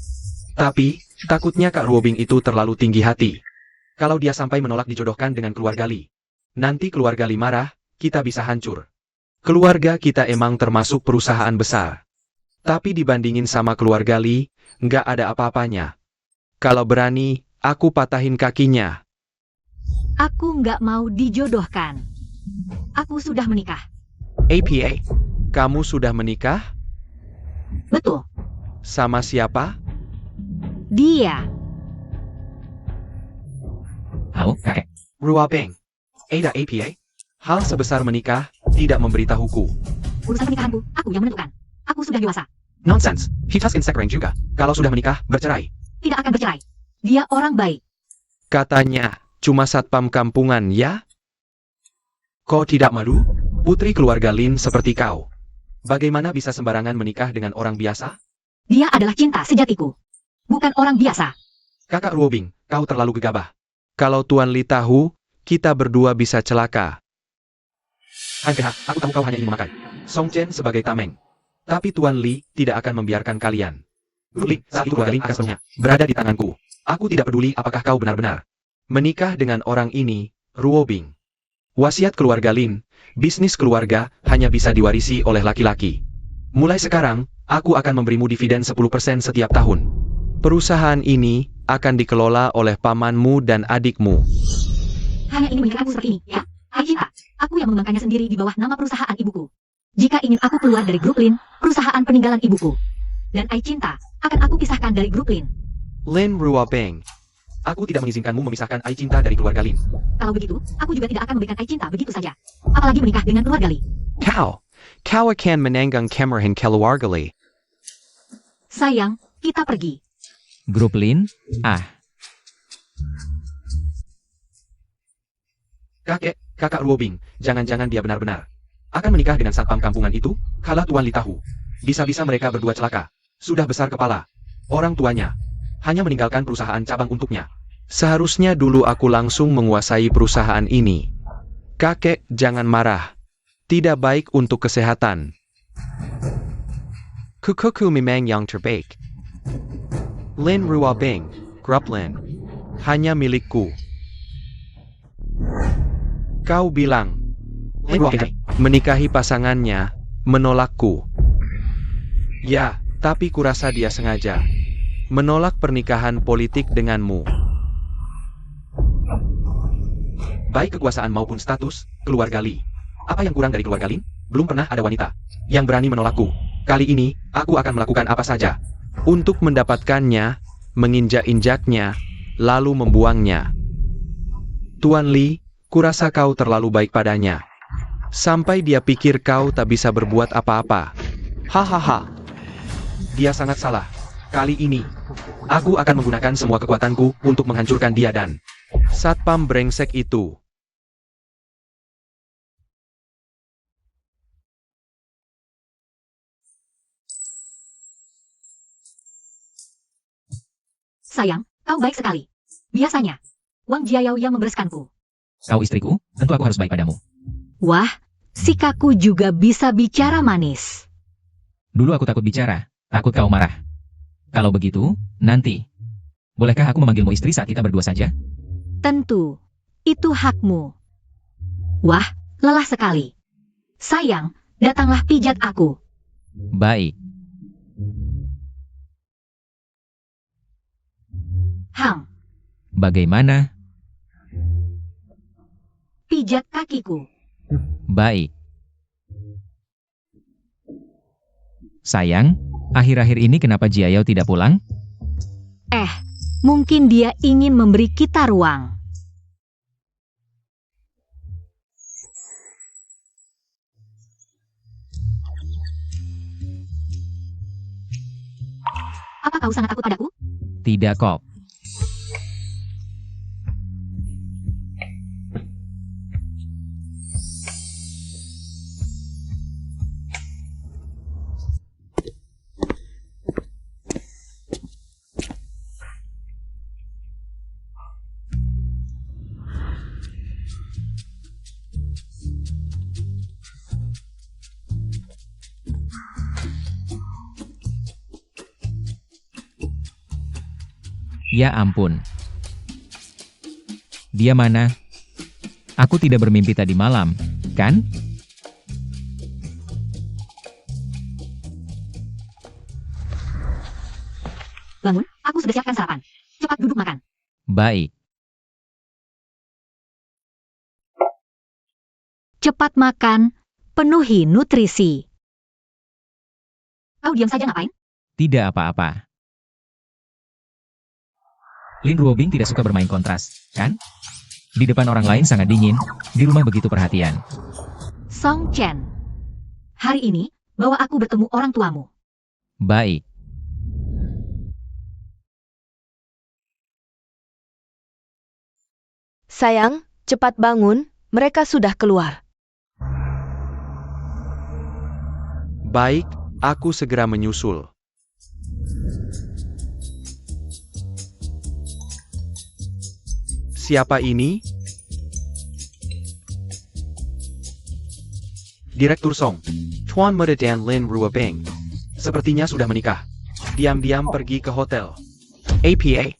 Tapi, takutnya Kak Ruobing itu terlalu tinggi hati. Kalau dia sampai menolak dijodohkan dengan keluarga Lee, nanti keluarga Lee marah, kita bisa hancur. Keluarga kita emang termasuk perusahaan besar. Tapi dibandingin sama keluarga Lee, nggak ada apa-apanya. Kalau berani, aku patahin kakinya. Aku nggak mau dijodohkan. Aku sudah menikah. APA, kamu sudah menikah? Betul. Sama siapa? Dia. Halo, kakek. Ruabeng. Ada APA? Hal sebesar menikah, tidak memberitahuku. Urusan pernikahanku, aku yang menentukan. Aku sudah dewasa. Nonsense. Hitas Insekreng juga. Kalau sudah menikah, bercerai. Tidak akan bercerai. Dia orang baik. Katanya, cuma satpam kampungan ya? Kau tidak malu? Putri keluarga Lin seperti kau. Bagaimana bisa sembarangan menikah dengan orang biasa? Dia adalah cinta sejatiku. Bukan orang biasa. Kakak Ruobing, kau terlalu gegabah. Kalau Tuan Li tahu, kita berdua bisa celaka. Hangkeha, aku tahu kau hanya ingin memakai Song Chen sebagai tameng. Tapi Tuan Li tidak akan membiarkan kalian. Li, saat itu keluarga Lin akan sepenuhnya berada di tanganku. Aku tidak peduli apakah kau benar-benar menikah dengan orang ini, Ruobing. Wasiat keluarga Lin, bisnis keluarga hanya bisa diwarisi oleh laki-laki. Mulai sekarang, aku akan memberimu dividen 10% setiap tahun. Perusahaan ini akan dikelola oleh pamanmu dan adikmu. Hanya ingin mengingatkanku seperti ini, ya? Hai cinta, aku yang mengembangkannya sendiri di bawah nama perusahaan ibuku. Jika ingin aku keluar dari grup Lin, perusahaan peninggalan ibuku. Dan Ai Cinta, akan aku pisahkan dari grup Lin. Lin Ruabeng. Aku tidak mengizinkanmu memisahkan Ai Cinta dari keluarga Lin. Kalau begitu, aku juga tidak akan memberikan Ai Cinta begitu saja. Apalagi menikah dengan keluarga Li. Kau akan menanggang kemarahan keluarga Li. Sayang, kita pergi. Grup Lin? Kakak Ruobing, jangan-jangan dia benar-benar akan menikah dengan satpam kampungan itu? Kalau Tuan Li tahu, bisa-bisa mereka berdua celaka. Sudah besar kepala. Orang tuanya hanya meninggalkan perusahaan cabang untuknya. Seharusnya dulu aku langsung menguasai perusahaan ini. Kakek, jangan marah. Tidak baik untuk kesehatan. Kukuku memang yang terbaik. Lin Ruabing, Grup Lin, hanya milikku. Kau bilang, Lin Ruabing menikahi pasangannya, menolakku. Ya, tapi kurasa dia sengaja menolak pernikahan politik denganmu. Baik kekuasaan maupun status, keluarga Li. Apa yang kurang dari keluarga Lin? Belum pernah ada wanita yang berani menolakku. Kali ini, aku akan melakukan apa saja untuk mendapatkannya, menginjak-injaknya, lalu membuangnya. Tuan Li, kurasa kau terlalu baik padanya. Sampai dia pikir kau tak bisa berbuat apa-apa. Hahaha. Dia sangat salah. Kali ini, aku akan menggunakan semua kekuatanku untuk menghancurkan dia dan satpam brengsek itu. Sayang, kau baik sekali. Biasanya, Wang Jiayao yang membereskanku. Kau istriku, tentu aku harus baik padamu. Wah, si Kaku juga bisa bicara manis. Dulu aku takut bicara, takut kau marah. Kalau begitu, nanti. Bolehkah aku memanggilmu istri saat kita berdua saja? Tentu, itu hakmu. Wah, lelah sekali. Sayang, datanglah pijat aku. Baik. Hang, Bagaimana? pijat kakiku. Baik. Sayang, akhir-akhir ini kenapa Jiayao tidak pulang? Mungkin dia ingin memberi kita ruang. Apa kau sangat takut padaku? Tidak kok. Ya ampun. Dia mana? Aku tidak bermimpi tadi malam, kan? Bangun, aku sudah siapkan sarapan. Cepat duduk makan. Baik. Cepat makan, penuhi nutrisi. Kau diam saja ngapain? Tidak apa-apa. Lin Ruobing tidak suka bermain kontras, kan? Di depan orang lain sangat dingin, di rumah begitu perhatian. Song Chen. Hari ini, bawa aku bertemu orang tuamu. Baik. Sayang, cepat bangun, mereka sudah keluar. Baik, aku segera menyusul. Siapa ini? Direktur Song, Tuan Muda dan Lin Ruobing. Sepertinya sudah menikah. Diam-diam pergi ke hotel. APA.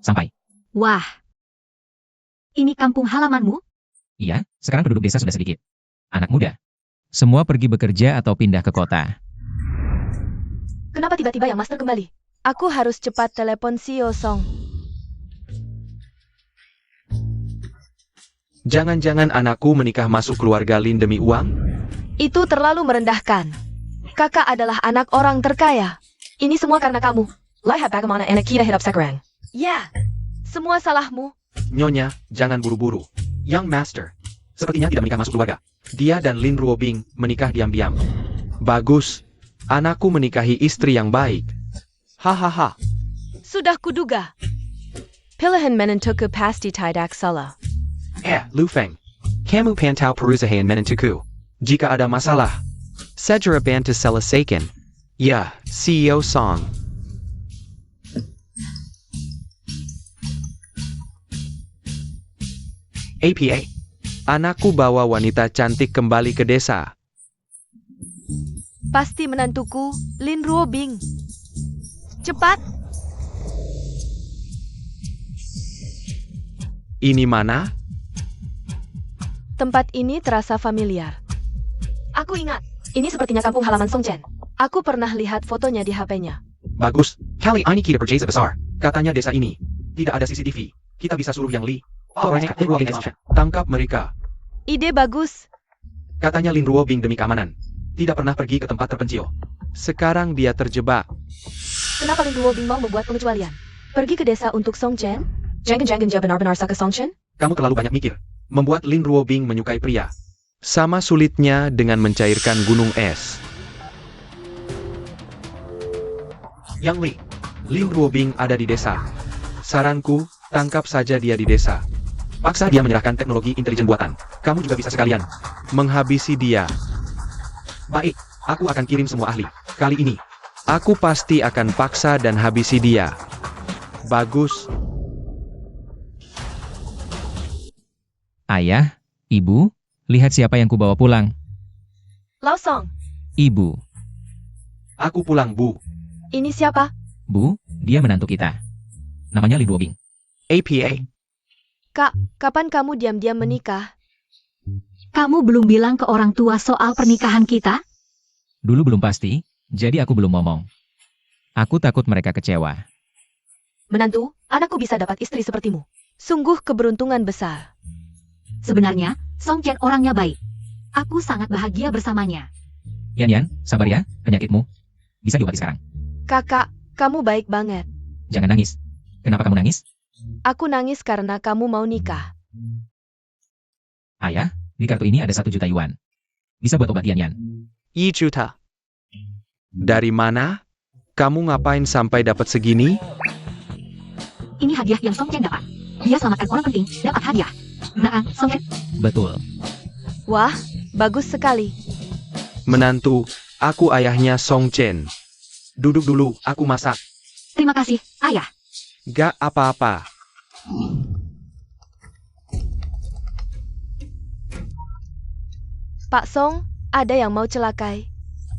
Sampai. Wah. Ini kampung halamanmu? Iya, sekarang penduduk desa sudah sedikit. Anak muda. Semua pergi bekerja atau pindah ke kota. Kenapa tiba-tiba yang master kembali? Aku harus cepat telepon CEO Song. Jangan-jangan anakku menikah masuk keluarga Lin demi uang? Itu terlalu merendahkan. Kakak adalah anak orang terkaya. Ini semua karena kamu. Lihat bagaimana anak kita hidup sekarang. Ya, semua salahmu. Nyonya, jangan buru-buru. Young Master, sepertinya tidak menikah masuk keluarga. Dia dan Lin Ruobing menikah diam-diam. Bagus. Anakku menikahi istri yang baik. Hahaha. Sudah kuduga. Pilihan menentuku pasti tidak salah. Lu Feng. Kamu pantau perusahaan menentuku. Jika ada masalah, segera bantu selesaikan. Ya, CEO Song. APA. Anakku bawa wanita cantik kembali ke desa. Pasti menantuku, Lin Ruobing. Cepat. Ini mana? Tempat ini terasa familiar. Aku ingat, ini sepertinya kampung halaman Song Chen. Aku pernah lihat fotonya di HP-nya. Bagus. Kali ini kita berjaya besar. Katanya desa ini tidak ada CCTV. Kita bisa suruh yang Li. Tangkap mereka. Ide bagus. Katanya Lin Ruobing demi keamanan. Tidak pernah pergi ke tempat terpencil. Sekarang dia terjebak. Kenapa Lin Ruobing mau membuat pengecualian? Pergi ke desa untuk Song Chen? Jangan-jangan dia benar-benar suka Song Chen? Kamu terlalu banyak mikir. Membuat Lin Ruobing menyukai pria. Sama sulitnya dengan mencairkan gunung es. Yang Li, Lin Ruobing ada di desa. Saranku, tangkap saja dia di desa. Paksa dia menyerahkan teknologi intelijen buatan. Kamu juga bisa sekalian menghabisi dia. Baik, aku akan kirim semua ahli. Kali ini, aku pasti akan paksa dan habisi dia. Bagus. Ayah, Ibu, lihat siapa yang kubawa pulang. Lao Song, Ibu. Aku pulang, Bu. ini siapa? Bu, dia menantu kita. Namanya Lin Ruobing. APA. Kak, kapan kamu diam-diam menikah? Kamu belum bilang ke orang tua soal pernikahan kita? Dulu belum pasti, jadi aku belum ngomong. Aku takut mereka kecewa. Menantu, anakku bisa dapat istri sepertimu. Sungguh keberuntungan besar. Sebenarnya, Song Chen orangnya baik. Aku sangat bahagia bersamanya. Yan, sabar ya, penyakitmu. Bisa diobati sekarang. Kakak, kamu baik banget. Jangan nangis. Kenapa kamu nangis? Aku nangis karena kamu mau nikah. Ayah, di kartu ini ada 1 juta yuan. Bisa buat obat Yan. Yi Juta. Dari mana? Kamu ngapain sampai dapat segini? Ini hadiah yang Song Chen dapat. Dia selamatkan orang penting, dapat hadiah. Nah, Song Chen. Betul. Wah, bagus sekali. Menantu, aku ayahnya Song Chen. Duduk dulu, aku masak. Terima kasih, Ayah. Gak apa-apa. Pak Song, ada yang mau celakai.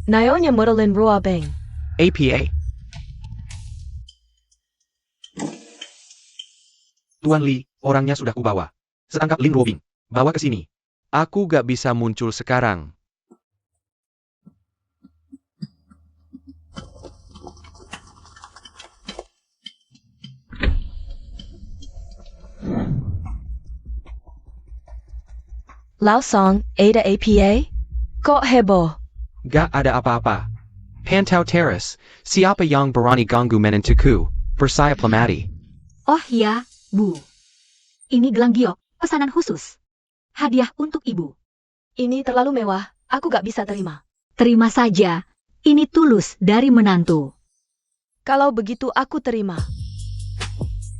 Nayonya Lin Ruobing. APA. Tuan Li, orangnya sudah kubawa. Setangkap Lin Ruobing. Bawa ke sini. Aku gak bisa muncul sekarang. Lao Song, Ada APA? Kok heboh? Gak ada apa-apa. Pantau Terrace, siapa yang berani ganggu menantuku? Persaya Plamati. Oh ya, Bu. Ini gelang giok, pesanan khusus. Hadiah untuk Ibu. Ini terlalu mewah, aku gak bisa terima. Terima saja, ini tulus dari menantu. Kalau begitu aku terima.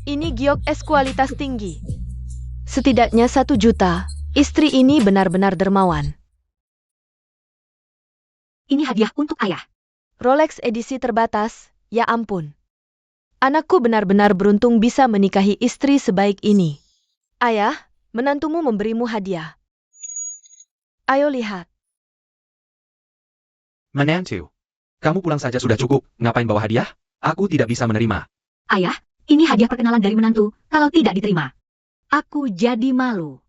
Ini giok es kualitas tinggi. Setidaknya 1 juta. Istri ini benar-benar dermawan. Ini hadiah untuk ayah. Rolex edisi terbatas, ya ampun. Anakku benar-benar beruntung bisa menikahi istri sebaik ini. Ayah, menantumu memberimu hadiah. Ayo lihat. Menantu. Kamu pulang saja sudah cukup, ngapain bawa hadiah? Aku tidak bisa menerima. Ayah, ini hadiah perkenalan dari menantu, kalau tidak diterima. Aku jadi malu.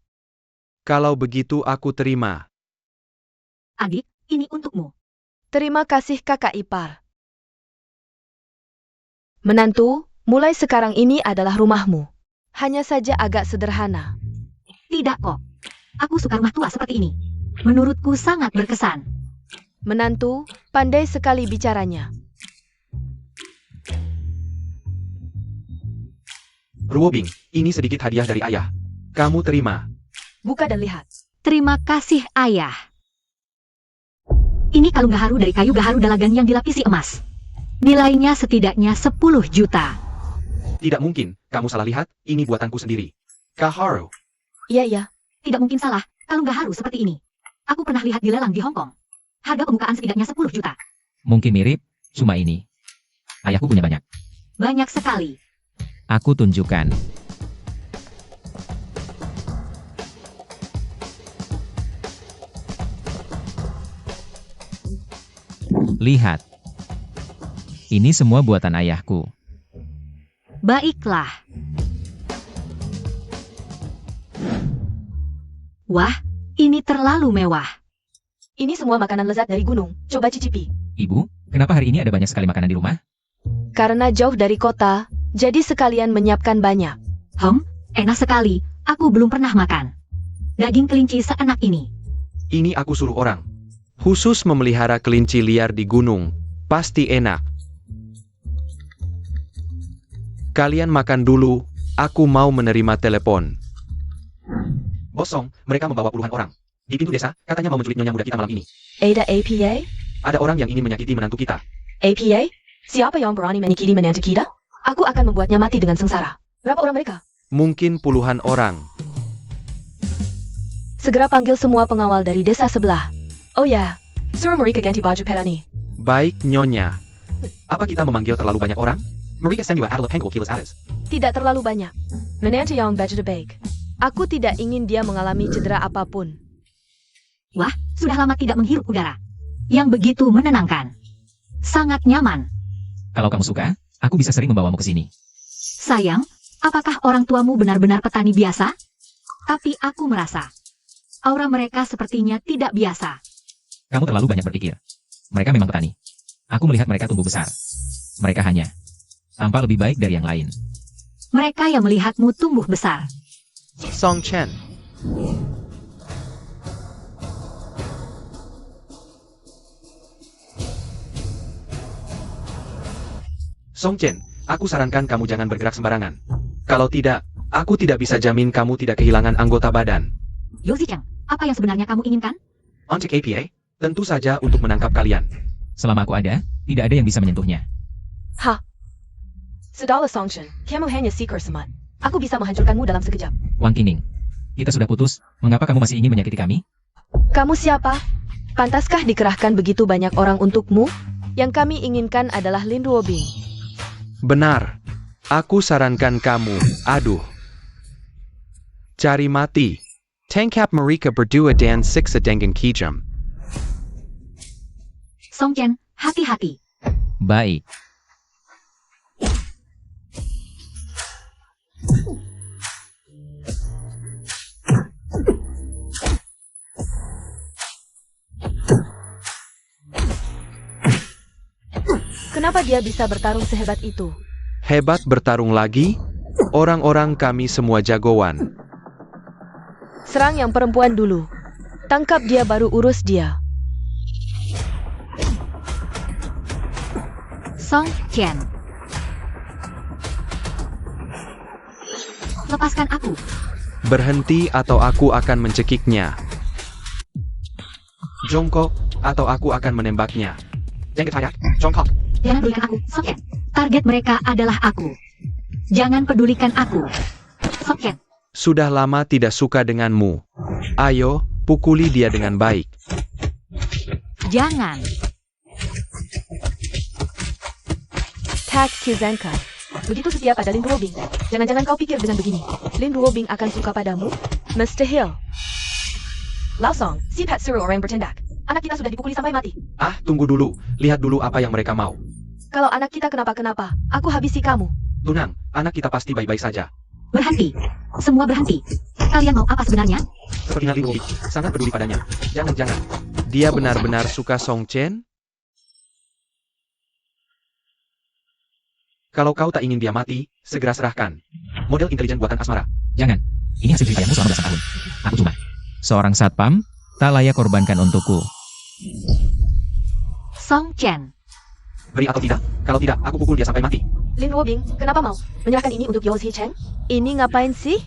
Kalau begitu aku terima. Adik, ini untukmu. Terima kasih kakak ipar. Menantu, mulai sekarang ini adalah rumahmu. Hanya saja agak sederhana. Tidak kok. Aku suka rumah tua seperti ini. Menurutku sangat berkesan. Menantu, pandai sekali bicaranya. Ruobing, ini sedikit hadiah dari ayah. Kamu terima. Buka dan lihat. Terima kasih, ayah. Ini kalung gaharu dari kayu gaharu dalagan yang dilapisi emas. Nilainya setidaknya 10 juta. Tidak mungkin, kamu salah lihat, ini buatanku sendiri. Gaharu. Iya. Tidak mungkin salah, kalung gaharu seperti ini. Aku pernah lihat di lelang di Hong Kong. Harga pembukaan setidaknya 10 juta. Mungkin mirip, cuma ini. Ayahku punya banyak. Banyak sekali. Aku tunjukkan. Lihat. Ini semua buatan ayahku. Baiklah. Wah, ini terlalu mewah. Ini semua makanan lezat dari gunung. Coba cicipi. Ibu, kenapa hari ini ada banyak sekali makanan di rumah? Karena jauh dari kota, jadi sekalian menyiapkan banyak. Enak sekali. Aku belum pernah makan. Daging kelinci seenak ini. Ini aku suruh orang. Khusus memelihara kelinci liar di gunung. Pasti enak. Kalian makan dulu, aku mau menerima telepon. Bosong, mereka membawa puluhan orang. Di pintu desa, katanya mau menculik nyonya muda kita malam ini. Ada APA? Ada orang yang ingin menyakiti menantu kita. APA? Siapa yang berani menyakiti menantu kita? Aku akan membuatnya mati dengan sengsara. Berapa orang mereka? Mungkin puluhan orang. Segera panggil semua pengawal dari desa sebelah. Oh ya, suruh mereka ganti baju perani. Baik, nyonya. Apa kita memanggil terlalu banyak orang? Mereka send you a adel pengkul kilas atas. Tidak terlalu banyak. Menantu yang baju baik. Aku tidak ingin dia mengalami cedera apapun. Wah, sudah lama tidak menghirup udara. Yang begitu menenangkan. Sangat nyaman. Kalau kamu suka, aku bisa sering membawamu ke sini. Sayang, apakah orang tuamu benar-benar petani biasa? Tapi aku merasa aura mereka sepertinya tidak biasa. Kamu terlalu banyak berpikir. Mereka memang petani. Aku melihat mereka tumbuh besar. Mereka hanya tampak lebih baik dari yang lain. Mereka yang melihatmu tumbuh besar. Song Chen. Song Chen, aku sarankan kamu jangan bergerak sembarangan. Kalau tidak, aku tidak bisa jamin kamu tidak kehilangan anggota badan. Yozi-chan, apa yang sebenarnya kamu inginkan? Untuk APA, tentu saja untuk menangkap kalian. Selama aku ada, tidak ada yang bisa menyentuhnya. Sudahlah Songchen, kamu hanya seeker semat. Aku bisa menghancurkanmu dalam sekejap. Wang Qining, kita sudah putus, mengapa kamu masih ingin menyakiti kami? Kamu siapa? Pantaskah dikerahkan begitu banyak orang untukmu? Yang kami inginkan adalah Lin Ruobing. Benar. Aku sarankan kamu, aduh. Cari mati. Tangkap mereka berdua dan siksa dengan kejam. Song-chen, hati-hati. Baik. Kenapa dia bisa bertarung sehebat itu? Hebat bertarung lagi? Orang-orang kami semua jagoan. Serang yang perempuan dulu. Tangkap dia baru urus dia. Song Chen. Lepaskan aku. Berhenti atau aku akan mencekiknya. Jongkok atau aku akan menembaknya. Jongkok. Jangan pedulikan aku, Song Chen. Target mereka adalah aku. Jangan pedulikan aku. Song Chen. Sudah lama tidak suka denganmu. Ayo, pukuli dia dengan baik. Jangan. Tag Kizenka. Begitu setia pada Lin Ruobing. Jangan-jangan kau pikir dengan begini. Lin Ruobing akan suka padamu? Mr. Hill. Lao Song, si Pat Suru orang bertindak. Anak kita sudah dipukuli sampai mati. Ah, tunggu dulu. Lihat dulu apa yang mereka mau. Kalau anak kita kenapa-kenapa, aku habisi kamu. Tunang, anak kita pasti baik-baik saja. Berhenti. Semua berhenti. Kalian mau apa sebenarnya? Sepertinya Lin Ruobing sangat peduli padanya. Jangan-jangan. Dia benar-benar suka Song Chen? Kalau kau tak ingin dia mati, segera serahkan. Model intelijen buatan Asmara. Jangan. Ini hasil jeripayahmu selama belasan tahun. Aku cuma seorang satpam, tak layak korbankan untukku. Song Chen. Beri atau tidak? Kalau tidak, aku pukul dia sampai mati. Lin Ruobing, kenapa mau menyerahkan ini untuk Yao Chen? Ini ngapain sih?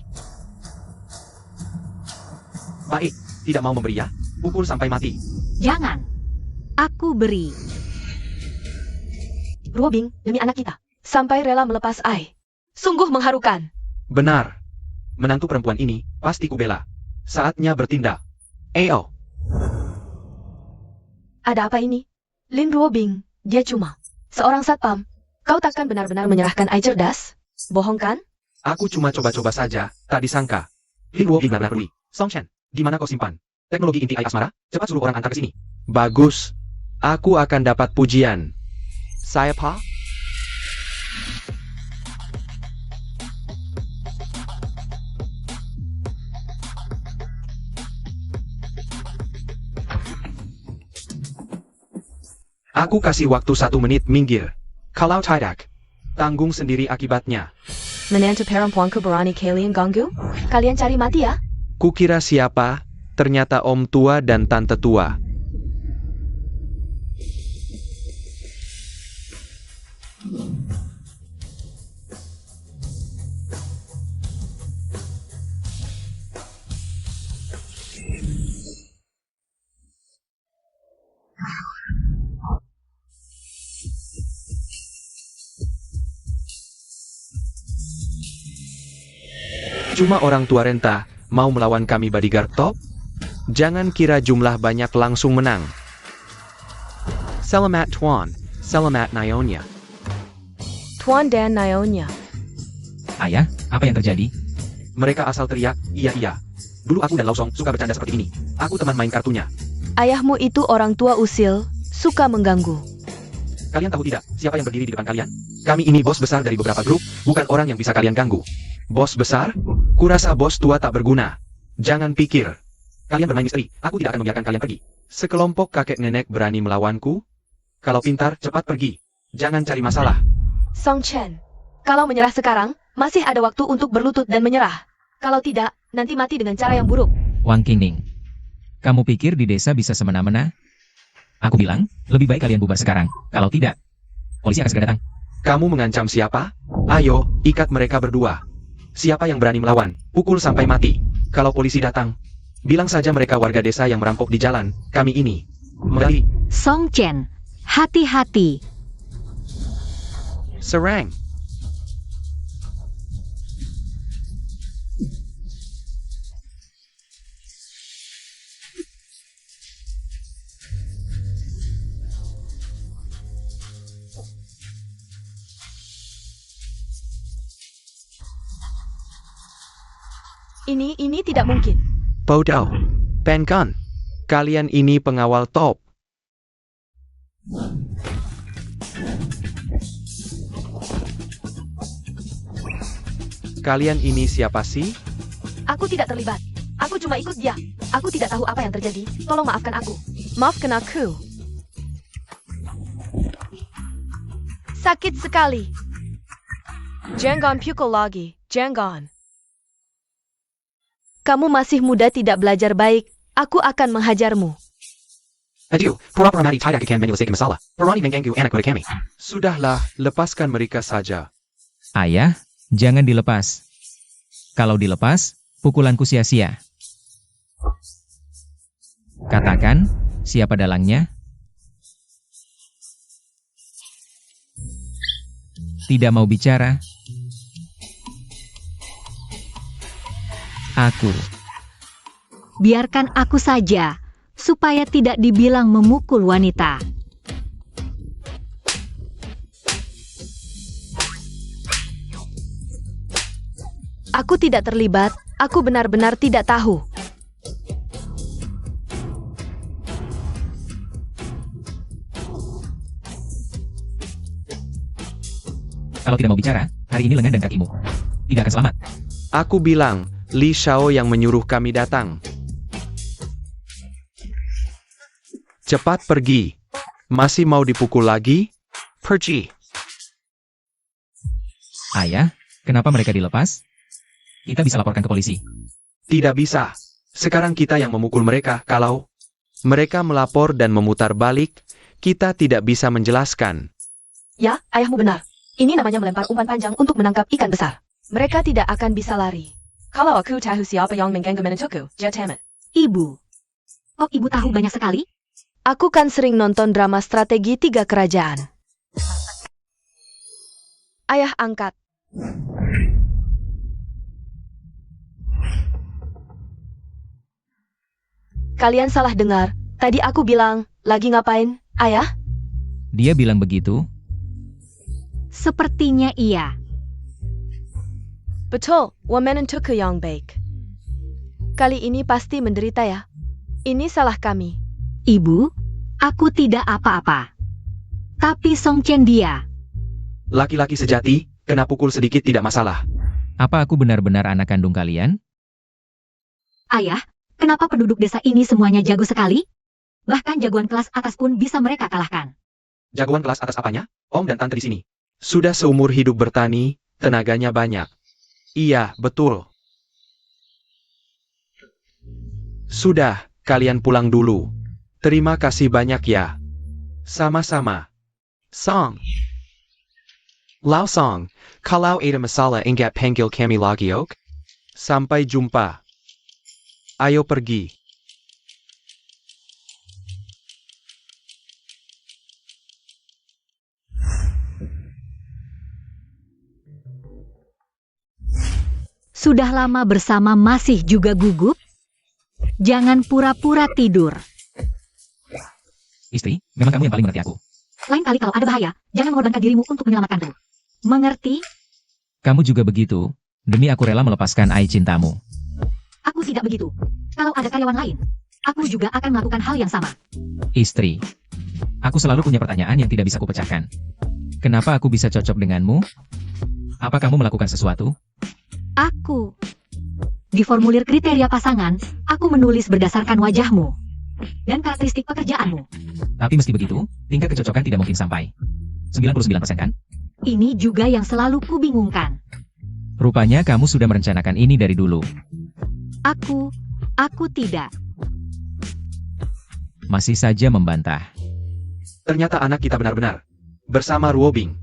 Baik, tidak mau memberi ya? Pukul sampai mati. Jangan. Aku beri. Ruobing, demi anak kita. Sampai rela melepas Ai. Sungguh mengharukan. Benar. Menantu perempuan ini, pasti kubela. Saatnya bertindak. Ayo. Ada apa ini? Lin Ruobing, dia cuma seorang satpam. Kau takkan benar-benar menyerahkan Ai cerdas? Bohong kan? Aku cuma coba-coba saja, tak disangka. Lin Ruobing benar peduli. Song Chen, di mana kau simpan teknologi inti Ai Asmara? Cepat suruh orang antar ke sini. Bagus. Aku akan dapat pujian. Saya Pa? Aku kasih waktu 1 menit minggir. Kalau tidak, tanggung sendiri akibatnya. Menantu perempuanku berani kalian ganggu? Kalian cari mati ya? Kukira siapa? Ternyata om tua dan tante tua. Cuma orang tua renta, mau melawan kami bodyguard top? Jangan kira jumlah banyak langsung menang. Selamat Tuan, selamat Nyonya. Tuan dan Nyonya. Ayah, apa yang terjadi? Mereka asal teriak, iya. Dulu aku dan Laosong suka bercanda seperti ini. Aku teman main kartunya. Ayahmu itu orang tua usil, suka mengganggu. Kalian tahu tidak, siapa yang berdiri di depan kalian? Kami ini bos besar dari beberapa grup, bukan orang yang bisa kalian ganggu. Bos besar? Kurasa bos tua tak berguna. Jangan pikir. Kalian bermain misteri, aku tidak akan membiarkan kalian pergi. Sekelompok kakek nenek berani melawanku? Kalau pintar, cepat pergi. Jangan cari masalah. Song Chen, kalau menyerah sekarang, masih ada waktu untuk berlutut dan menyerah. Kalau tidak, nanti mati dengan cara yang buruk. Wang Qingning. Kamu pikir di desa bisa semena-mena? Aku bilang, lebih baik kalian bubar sekarang. Kalau tidak, polisi akan segera datang. Kamu mengancam siapa? Ayo, ikat mereka berdua. Siapa yang berani melawan, pukul sampai mati. Kalau polisi datang, bilang saja mereka warga desa yang merampok di jalan. Kami ini medali. Song Chen, hati-hati. Serang. Ini tidak mungkin. Bodoh. Penkan. Kalian ini pengawal top. Kalian ini siapa sih? Aku tidak terlibat. Aku cuma ikut dia. Aku tidak tahu apa yang terjadi. Tolong maafkan aku. Maafkan aku. Sakit sekali. Jangan pukul lagi. Jangan. Kamu masih muda tidak belajar baik. Aku akan menghajarmu. Aduh, pura-pura mati tidak akan menyelesaikan masalah. Berani mengganggu anak muda kami. Sudahlah, lepaskan mereka saja. Ayah, jangan dilepas. Kalau dilepas, pukulanku sia-sia. Katakan, siapa dalangnya? Tidak mau bicara. Aku. Biarkan aku saja, supaya tidak dibilang memukul wanita. Aku tidak terlibat, aku benar-benar tidak tahu. Kalau tidak mau bicara, hari ini lengan dan kakimu tidak akan selamat. Aku bilang, Li Xiao yang menyuruh kami datang. Cepat pergi. Masih mau dipukul lagi? Pergi. Ayah, kenapa mereka dilepas? Kita bisa laporkan ke polisi. Tidak bisa. Sekarang kita yang memukul mereka. Kalau mereka melapor dan memutar balik, kita tidak bisa menjelaskan. Ya, ayahmu benar. Ini namanya melempar umpan panjang untuk menangkap ikan besar. Mereka tidak akan bisa lari. Kalau aku tahu siapa yang mengganggu menentuku, Jatamet. Ibu. Oh, ibu tahu banyak sekali? Aku kan sering nonton drama strategi 3 kerajaan. Ayah angkat. Kalian salah dengar. Tadi aku bilang, lagi ngapain, ayah? Dia bilang begitu. Sepertinya iya. Betul, woman untuk yang baik. Kali ini pasti menderita ya. Ini salah kami. Ibu, aku tidak apa-apa. Tapi Song Chen dia. Laki-laki sejati, kena pukul sedikit tidak masalah. Apa aku benar-benar anak kandung kalian? Ayah, kenapa penduduk desa ini semuanya jago sekali? Bahkan jagoan kelas atas pun bisa mereka kalahkan. Jagoan kelas atas apanya? Om dan tante di sini. Sudah seumur hidup bertani, tenaganya banyak. Iya, betul. Sudah, kalian pulang dulu. Terima kasih banyak ya. Sama-sama. Song. Lao Song, kalau ada masalah enggak panggil kami lagi ok? Sampai jumpa. Ayo pergi. Sudah lama bersama masih juga gugup? Jangan pura-pura tidur. Istri, memang kamu yang paling mengerti aku. Lain kali kalau ada bahaya, jangan mengorbankan dirimu untuk menyelamatkanku. Mengerti? Kamu juga begitu. Demi aku rela melepaskan Ai cintamu. Aku tidak begitu. Kalau ada karyawan lain, aku juga akan melakukan hal yang sama. Istri, aku selalu punya pertanyaan yang tidak bisa kupecahkan. Kenapa aku bisa cocok denganmu? Apa kamu melakukan sesuatu? Aku. Di formulir kriteria pasangan, aku menulis berdasarkan wajahmu dan karakteristik pekerjaanmu. Tapi meski begitu, tingkat kecocokan tidak mungkin sampai 99% kan? Ini juga yang selalu kubingungkan. Rupanya kamu sudah merencanakan ini dari dulu. Aku tidak. Masih saja membantah. Ternyata anak kita benar-benar. Bersama Ruobing.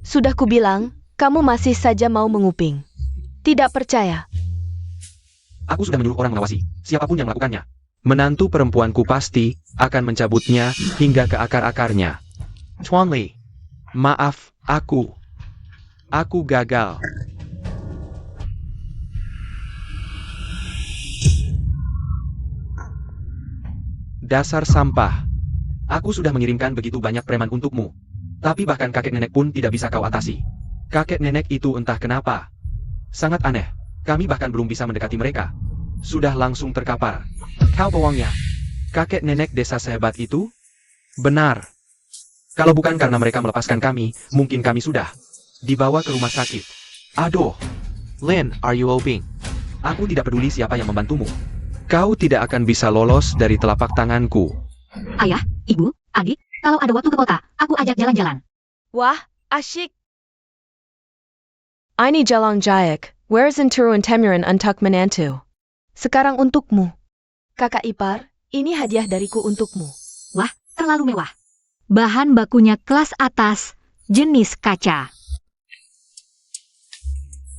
Sudah kubilang, kamu masih saja mau menguping. Tidak percaya. Aku sudah menyuruh orang mengawasi, siapapun yang melakukannya. Menantu perempuanku pasti akan mencabutnya hingga ke akar-akarnya. Chuan Li, maaf, aku gagal. Dasar sampah. Aku sudah mengirimkan begitu banyak preman untukmu. Tapi bahkan kakek nenek pun tidak bisa kau atasi. Kakek nenek itu entah kenapa. Sangat aneh. Kami bahkan belum bisa mendekati mereka. Sudah langsung terkapar. Kau bohongnya. Kakek nenek desa sehebat itu? Benar. Kalau bukan karena mereka melepaskan kami, mungkin kami sudah dibawa ke rumah sakit. Aduh. Lin, are you oping? Aku tidak peduli siapa yang membantumu. Kau tidak akan bisa lolos dari telapak tanganku. Ayah, ibu, adik, kalau ada waktu ke kota, aku ajak jalan-jalan. Wah, asyik. Ini Jalang Jayak, where's Inturu and Temuran untuk menantu? Sekarang untukmu. Kakak ipar, ini hadiah dariku untukmu. Wah, terlalu mewah. Bahan bakunya kelas atas, jenis kaca.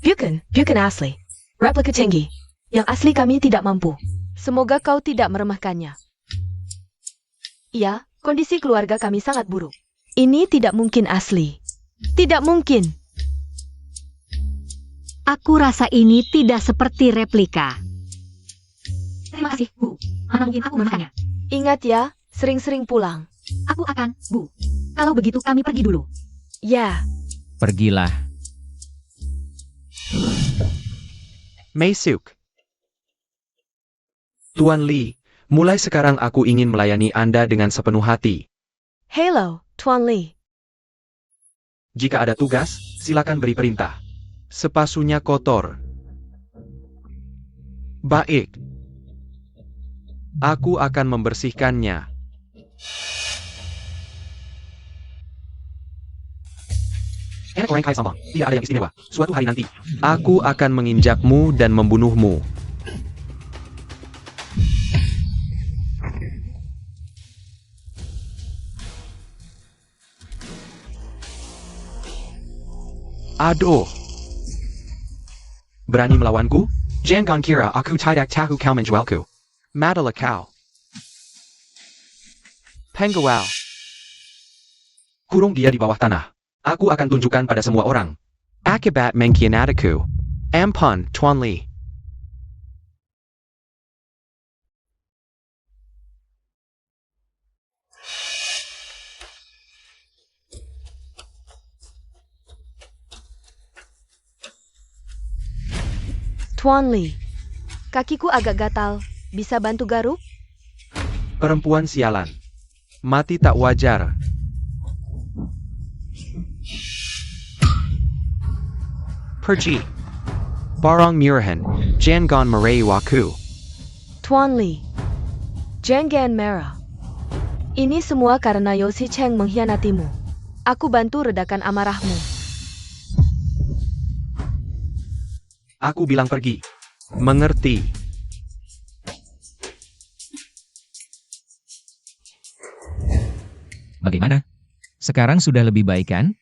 Bukan asli. Replika tinggi. Yang asli kami tidak mampu. Semoga kau tidak meremehkannya. Iya, kondisi keluarga kami sangat buruk. Ini tidak mungkin asli. Tidak mungkin. Aku rasa ini tidak seperti replika. Terima kasih, Bu. Mana mungkin aku memakannya. Ingat ya, sering-sering pulang. Aku akan, Bu. Kalau begitu kami pergi dulu. Ya, Pergilah. Meisuk. Tuan Lee, mulai sekarang aku ingin melayani Anda dengan sepenuh hati. hello, Tuan Lee. Jika ada tugas, silakan beri perintah. Sepasunya kotor. Baik. Aku akan membersihkannya. Enak goreng kai sambal. Tidak ada yang istimewa. Suatu hari nanti, aku akan menginjakmu dan membunuhmu. Aduh. Berani melawanku? Jangan kira aku tidak tahu kau menjualku. Madalah kau. Penggawal. Kurung dia di bawah tanah. Aku akan tunjukkan pada semua orang. Akibat mengkhianatiku. Ampun, Tuan Lee. Tuan Lee. Kakiku agak gatal. Bisa bantu garuk? Perempuan sialan. Mati tak wajar. Pergi. Barang murahan, jangan meraih waku. Tuan Lee. Jangan marah. Ini semua karena Yoshi Cheng mengkhianatimu. Aku bantu redakan amarahmu. Aku bilang pergi. Mengerti. Bagaimana? Sekarang sudah lebih baik kan?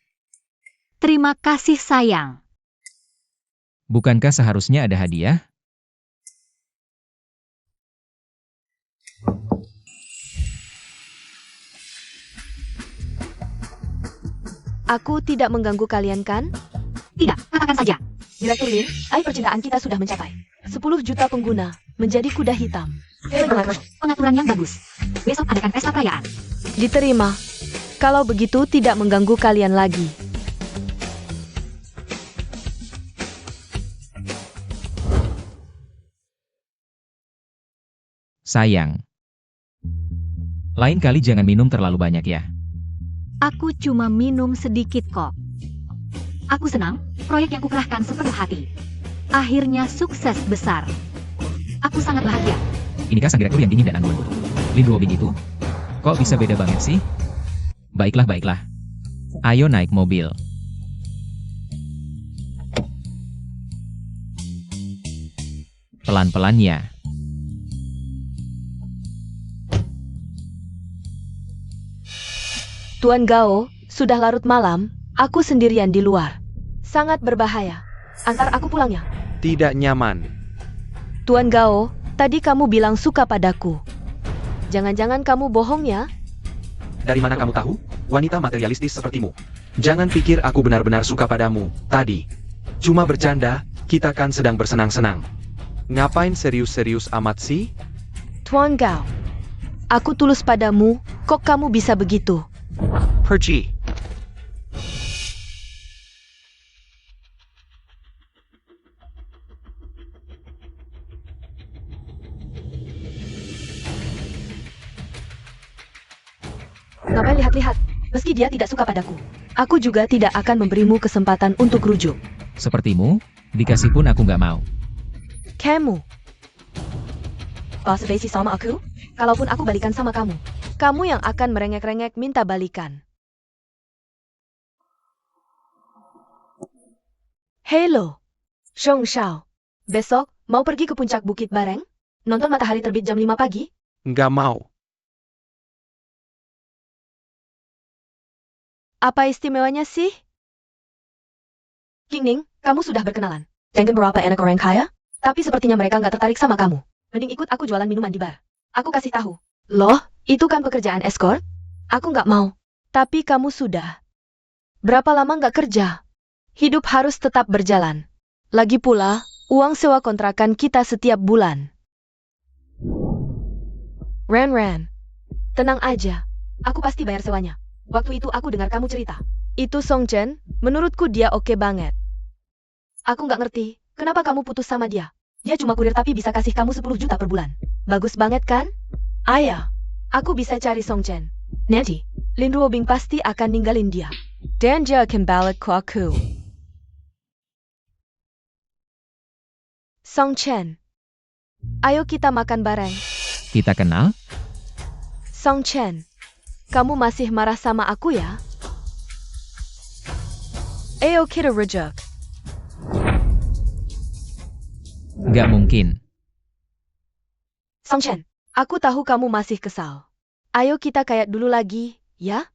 Terima kasih, sayang. Bukankah seharusnya ada hadiah? Aku tidak mengganggu kalian kan? Tidak, katakan saja. Direktur Lin, air percintaan kita sudah mencapai 10 juta pengguna, menjadi kuda hitam. Pengaturan yang bagus. Besok adakan pesta perayaan. Diterima. Kalau begitu tidak mengganggu kalian lagi. Sayang. Lain kali jangan minum terlalu banyak ya. Aku cuma minum sedikit kok. Aku senang, proyek yang kukerahkan sepenuh hati. Akhirnya sukses besar. Aku sangat bahagia. Inikah sang direktur yang dingin dan anggun? Lin Guobing itu? Kok bisa beda banget sih? Baiklah, baiklah. Ayo naik mobil. Pelan-pelan ya. Tuan Gao, sudah larut malam, aku sendirian di luar. Sangat berbahaya. Antar aku pulangnya. Tidak nyaman. Tuan Gao, tadi kamu bilang suka padaku. Jangan-jangan kamu bohong ya? Dari mana kamu tahu? Wanita materialistis sepertimu. Jangan pikir aku benar-benar suka padamu, tadi. Cuma bercanda, kita kan sedang bersenang-senang. Ngapain serius-serius amat sih? Tuan Gao, aku tulus padamu, kok kamu bisa begitu? Pergi. Ngapain lihat-lihat? Meski dia tidak suka padaku, aku juga tidak akan memberimu kesempatan untuk rujuk. Sepertimu, dikasih pun aku nggak mau. Kamu. Basa-basi sama aku? Kalaupun aku balikan sama kamu, kamu yang akan merengek-rengek minta balikan. Hello, Zhong Shao. Besok, mau pergi ke puncak bukit bareng? Nonton matahari terbit jam 5 pagi? Nggak mau. Apa istimewanya sih? Qingning, kamu sudah berkenalan dengan beberapa anak orang kaya? Tapi sepertinya mereka nggak tertarik sama kamu. Mending ikut aku jualan minuman di bar. Aku kasih tahu. Loh, itu kan pekerjaan escort? Aku nggak mau. Tapi kamu sudah. Berapa lama nggak kerja? Hidup harus tetap berjalan. Lagi pula, uang sewa kontrakan kita setiap bulan. Ren. Tenang aja. Aku pasti bayar sewanya. Waktu itu aku dengar kamu cerita. Itu Song Chen, menurutku dia oke banget. Aku nggak ngerti, kenapa kamu putus sama dia? Dia cuma kurir tapi bisa kasih kamu 10 juta per bulan. Bagus banget kan? Ayah, aku bisa cari Song Chen. Nanti, Lin Ruobing pasti akan ninggalin dia. Dan dia akan balik ke aku. Song Chen, ayo kita makan bareng. Kita kenal? Song Chen, kamu masih marah sama aku ya? Ayo kita reject. Nggak mungkin. Song Chen, aku tahu kamu masih kesal. Ayo kita kayak dulu lagi, ya?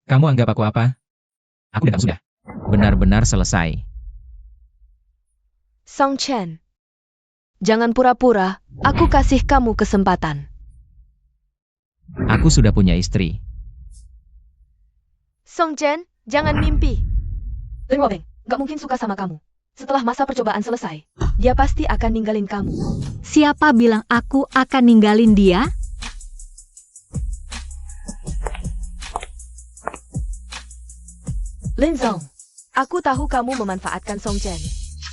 Kamu anggap aku apa? Aku dan kamu sudah benar-benar selesai. Song Chen, jangan pura-pura, aku kasih kamu kesempatan. Aku sudah punya istri. Song Chen, jangan mimpi. Lin Ruobing, gak mungkin suka sama kamu. Setelah masa percobaan selesai, dia pasti akan ninggalin kamu. Siapa bilang aku akan ninggalin dia? Lin Zong, aku tahu kamu memanfaatkan Song Chen.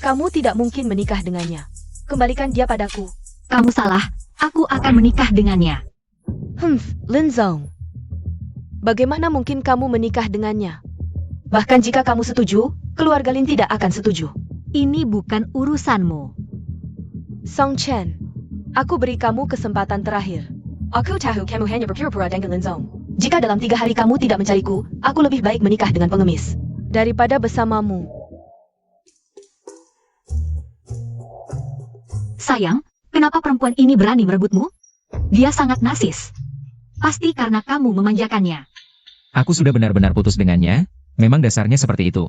Kamu tidak mungkin menikah dengannya. Kembalikan dia padaku. Kamu salah, aku akan menikah dengannya. Lin Zong. Bagaimana mungkin kamu menikah dengannya? Bahkan jika kamu setuju, keluarga Lin tidak akan setuju. Ini bukan urusanmu. Song Chen, aku beri kamu kesempatan terakhir. Aku tahu kamu hanya berpura-pura dengan Lin Zong. Jika dalam 3 hari kamu tidak mencariku, aku lebih baik menikah dengan pengemis daripada bersamamu. Sayang, kenapa perempuan ini berani merebutmu? Dia sangat narsis. Pasti karena kamu memanjakannya. Aku sudah benar-benar putus dengannya. Memang dasarnya seperti itu.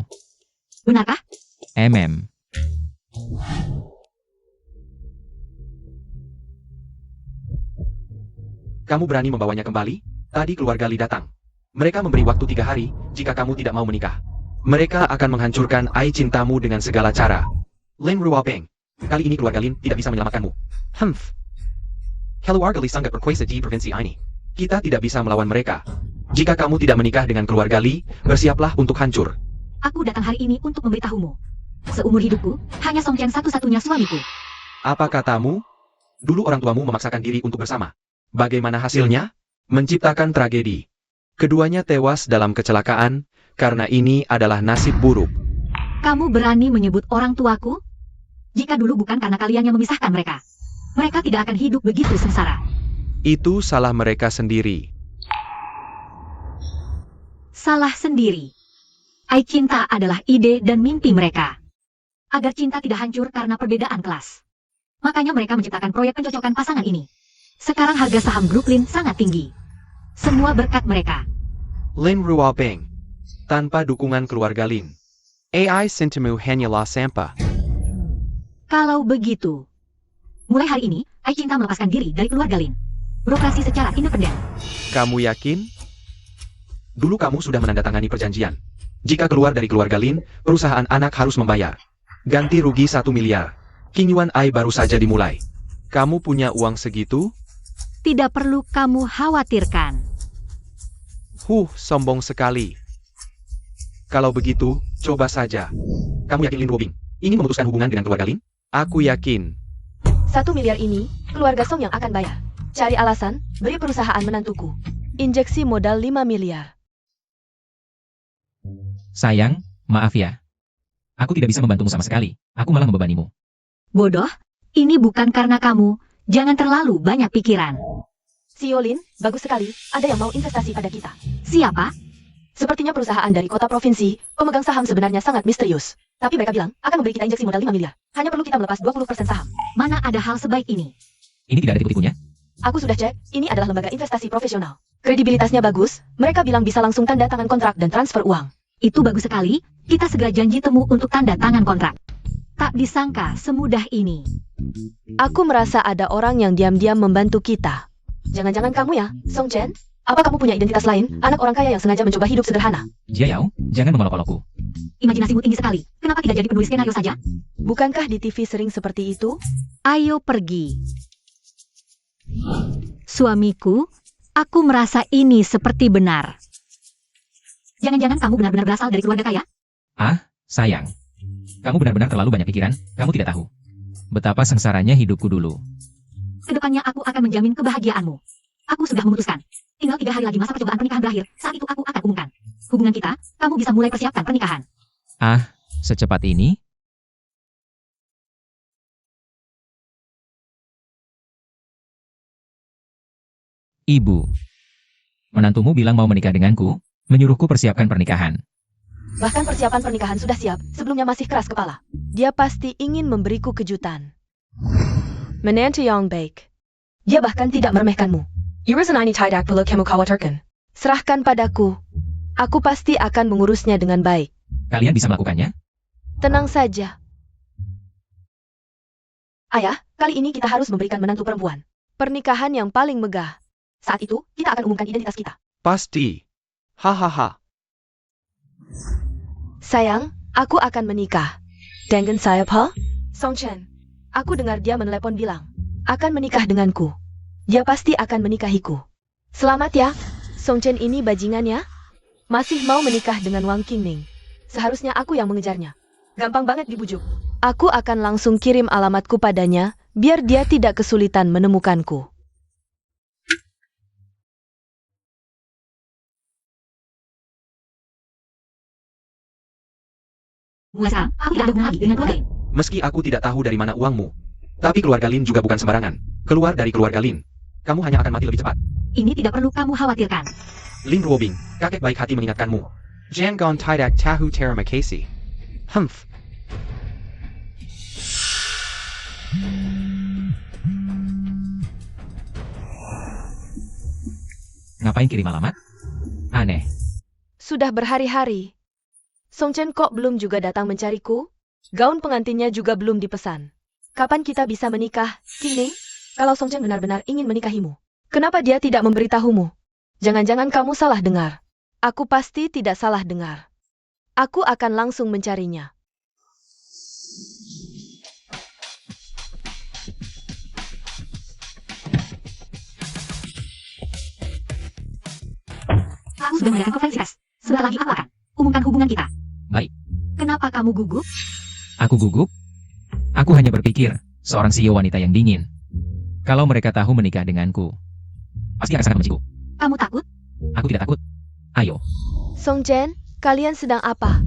Benarkah? Kamu berani membawanya kembali? Tadi keluarga Li datang. Mereka memberi waktu 3 hari, jika kamu tidak mau menikah. Mereka akan menghancurkan air cintamu dengan segala cara. Lin Ruobing, kali ini keluarga Lin tidak bisa menyelamatkanmu. Keluarga Li sangat berkuasa di provinsi ini. Kita tidak bisa melawan mereka. Jika kamu tidak menikah dengan keluarga Li, bersiaplah untuk hancur. Aku datang hari ini untuk memberitahumu. Seumur hidupku, hanya Song Chen satu-satunya suamiku. Apa katamu? Dulu orang tuamu memaksakan diri untuk bersama. Bagaimana hasilnya? Menciptakan tragedi. Keduanya tewas dalam kecelakaan, karena ini adalah nasib buruk. Kamu berani menyebut orang tuaku? Jika dulu bukan karena kalian yang memisahkan mereka, mereka tidak akan hidup begitu sengsara. Itu salah mereka sendiri. Salah sendiri. Ai cinta adalah ide dan mimpi mereka. Agar cinta tidak hancur karena perbedaan kelas. Makanya mereka menciptakan proyek pencocokan pasangan ini. Sekarang harga saham grup Lin sangat tinggi. Semua berkat mereka. Lin Ruobing. Tanpa dukungan keluarga Lin, AI Sentimu hanyalah sampah. Kalau begitu, mulai hari ini, Ai cinta melepaskan diri dari keluarga Lin. Beroperasi secara independen. Kamu yakin? Dulu kamu sudah menandatangani perjanjian. Jika keluar dari keluarga Lin, perusahaan anak harus membayar ganti rugi 1 miliar. King Yuan Ai baru saja dimulai. Kamu punya uang segitu? Tidak perlu kamu khawatirkan. Sombong sekali. Kalau begitu, coba saja. Kamu yakin Lin Ruobing ingin memutuskan hubungan dengan keluarga Lin? Aku yakin. 1 miliar ini, keluarga Song yang akan bayar. Cari alasan, beri perusahaan menantuku. Injeksi modal 5 miliar. Sayang, maaf ya. Aku tidak bisa membantumu sama sekali. Aku malah membebanimu. Bodoh, ini bukan karena kamu. Jangan terlalu banyak pikiran. CEO Lin, bagus sekali. Ada yang mau investasi pada kita. Siapa? Sepertinya perusahaan dari kota provinsi, pemegang saham sebenarnya sangat misterius. Tapi mereka bilang akan memberi kita injeksi modal 5 miliar. Hanya perlu kita melepas 20% saham. Mana ada hal sebaik ini? Ini tidak ada tipu-tipunya? Aku sudah cek, ini adalah lembaga investasi profesional. Kredibilitasnya bagus, mereka bilang bisa langsung tanda tangan kontrak dan transfer uang. Itu bagus sekali. Kita segera janji temu untuk tanda tangan kontrak. Tak disangka semudah ini. Aku merasa ada orang yang diam-diam membantu kita. Jangan-jangan kamu ya, Song Chen? Apa kamu punya identitas lain, anak orang kaya yang sengaja mencoba hidup sederhana? Jia Yao, jangan mengolok-olokku. Imajinasimu tinggi sekali. Kenapa tidak jadi penulis skenario saja? Bukankah di TV sering seperti itu? Ayo pergi. Suamiku, aku merasa ini seperti benar. Jangan-jangan kamu benar-benar berasal dari keluarga kaya? Sayang. Kamu benar-benar terlalu banyak pikiran, kamu tidak tahu betapa sengsaranya hidupku dulu. Kedepannya aku akan menjamin kebahagiaanmu. Aku sudah memutuskan. Tinggal 3 hari lagi masa percobaan pernikahan berakhir. Saat itu aku akan umumkan hubungan kita. Kamu bisa mulai persiapkan pernikahan. Secepat ini? Ibu, menantumu bilang mau menikah denganku, menyuruhku persiapkan pernikahan. Bahkan persiapan pernikahan sudah siap, sebelumnya masih keras kepala. Dia pasti ingin memberiku kejutan. Menantu yang baik. Dia bahkan tidak meremehkanmu. Iruzanani tidak perlu kamu khawatirkan. Serahkan padaku. Aku pasti akan mengurusnya dengan baik. Kalian bisa melakukannya? Tenang saja. Ayah, kali ini kita harus memberikan menantu perempuan. Pernikahan yang paling megah. Saat itu, kita akan umumkan identitas kita. Pasti. Hahaha. Sayang, aku akan menikah. Dengan siapa? Song Chen. Aku dengar dia menelepon bilang, akan menikah denganku. Dia pasti akan menikahiku. Selamat ya, Song Chen ini bajingannya. Masih mau menikah dengan Wang Qingming. Seharusnya aku yang mengejarnya. Gampang banget dibujuk. Aku akan langsung kirim alamatku padanya, biar dia tidak kesulitan menemukanku. Mulai sekarang, aku tidak ada hubungan lagi dengan keluarga Lin. Meski aku tidak tahu dari mana uangmu, tapi keluarga Lin juga bukan sembarangan. Keluar dari keluarga Lin, kamu hanya akan mati lebih cepat. Ini tidak perlu kamu khawatirkan. Lin Ruobing, kakek baik hati mengingatkanmu. Jangan tidak tahu terima kasih. Humph. Ngapain kirim alamat? Aneh. Sudah berhari-hari. Song Chen kok belum juga datang mencariku? Gaun pengantinnya juga belum dipesan. Kapan kita bisa menikah, Qingming? Kalau Song Chen benar-benar ingin menikahimu, kenapa dia tidak memberitahumu? Jangan-jangan kamu salah dengar. Aku pasti tidak salah dengar. Aku akan langsung mencarinya. Aku sudah mengadakan konferensi pers. Sebentar lagi aku akan umumkan hubungan kita. Baik. Kenapa kamu gugup? Aku gugup? Aku hanya berpikir, seorang CEO wanita yang dingin. Kalau mereka tahu menikah denganku, pasti akan sangat membenciku. Kamu takut? Aku tidak takut. Ayo. Song Chen, kalian sedang apa?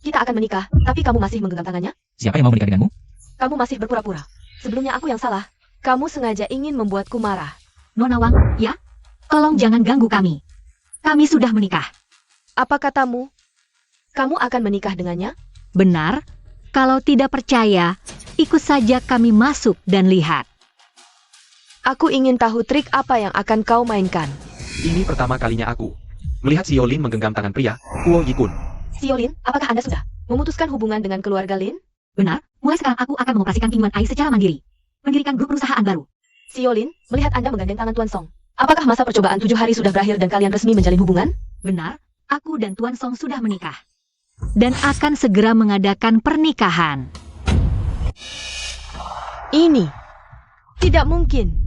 Kita akan menikah, tapi kamu masih menggenggam tangannya? Siapa yang mau menikah denganmu? Kamu masih berpura-pura. Sebelumnya aku yang salah. Kamu sengaja ingin membuatku marah. Nona Wang, ya? Tolong jangan ganggu kami. Kami sudah menikah. Apa katamu? Kamu akan menikah dengannya? Benar? Kalau tidak percaya, ikut saja kami masuk dan lihat. Aku ingin tahu trik apa yang akan kau mainkan. Ini pertama kalinya aku melihat Xiao Lin menggenggam tangan pria, Kuo Yikun. Xiao Lin, apakah Anda sudah memutuskan hubungan dengan keluarga Lin? Benar, mulai sekarang aku akan mengoperasikan Pingguan Ai secara mandiri. Mendirikan grup perusahaan baru. Xiao Lin, melihat Anda menggandeng tangan Tuan Song. Apakah masa percobaan 7 hari sudah berakhir dan kalian resmi menjalin hubungan? Benar, aku dan Tuan Song sudah menikah. Dan akan segera mengadakan pernikahan. Ini tidak mungkin.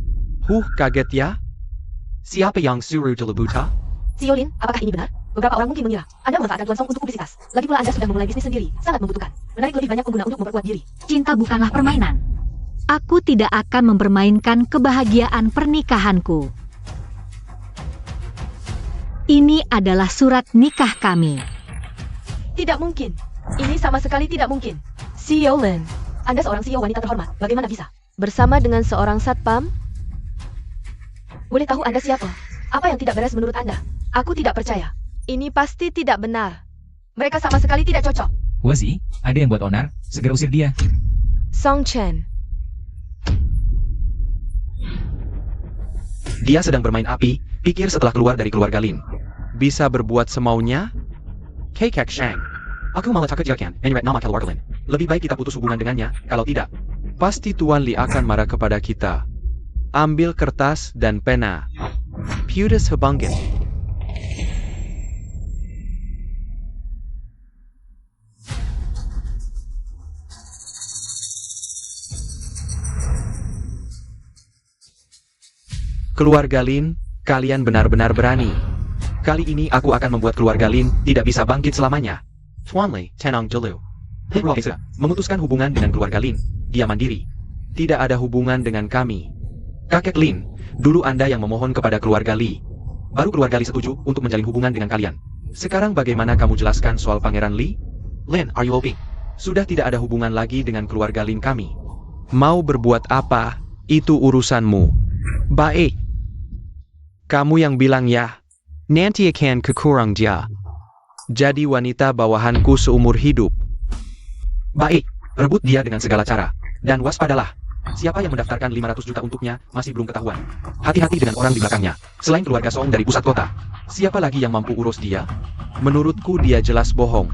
Kaget ya? Siapa yang suruh telebuta? Xiao Lin, apakah ini benar? Beberapa orang mungkin mengira Anda memanfaatkan Tuan Song untuk publisitas. Lagi pula Anda sudah memulai bisnis sendiri, sangat membutuhkan. Menarik lebih banyak pengguna untuk memperkuat diri. Cinta bukanlah permainan. Aku tidak akan mempermainkan kebahagiaan pernikahanku. Ini adalah surat nikah kami. Tidak mungkin. Ini sama sekali tidak mungkin. Xiao Lin, Anda seorang CEO wanita terhormat. Bagaimana bisa? Bersama dengan seorang satpam? Boleh tahu Anda siapa? Apa yang tidak beres menurut Anda? Aku tidak percaya. Ini pasti tidak benar. Mereka sama sekali tidak cocok. Wazi, ada yang buat onar, segera usir dia. Song Chen. Dia sedang bermain api, pikir setelah keluar dari keluarga Lin. Bisa berbuat semaunya? Kekek Shang. Aku malah takut jakan, menyeret nama keluarga Lin. Lebih baik kita putus hubungan dengannya, kalau tidak. Pasti Tuan Li akan marah kepada kita. Ambil kertas dan pena. Putus hubungan. Keluarga Lin, kalian benar-benar berani. Kali ini aku akan membuat keluarga Lin tidak bisa bangkit selamanya. Tuan Li, tenang dulu. Memutuskan hubungan dengan keluarga Lin. Dia mandiri. Tidak ada hubungan dengan kami. Kakek Lin, dulu Anda yang memohon kepada keluarga Li. Baru keluarga Li setuju untuk menjalin hubungan dengan kalian. Sekarang bagaimana kamu jelaskan soal Pangeran Li? Lin, are you okay? Sudah tidak ada hubungan lagi dengan keluarga Lin kami. Mau berbuat apa, itu urusanmu. Baik. Kamu yang bilang ya. Nanti akan kekurang dia. Jadi wanita bawahanku seumur hidup. Baik, rebut dia dengan segala cara. Dan waspadalah. Siapa yang mendaftarkan 500 juta untuknya masih belum ketahuan. Hati-hati dengan orang di belakangnya. Selain keluarga Song dari pusat kota. Siapa lagi yang mampu urus dia? Menurutku dia jelas bohong.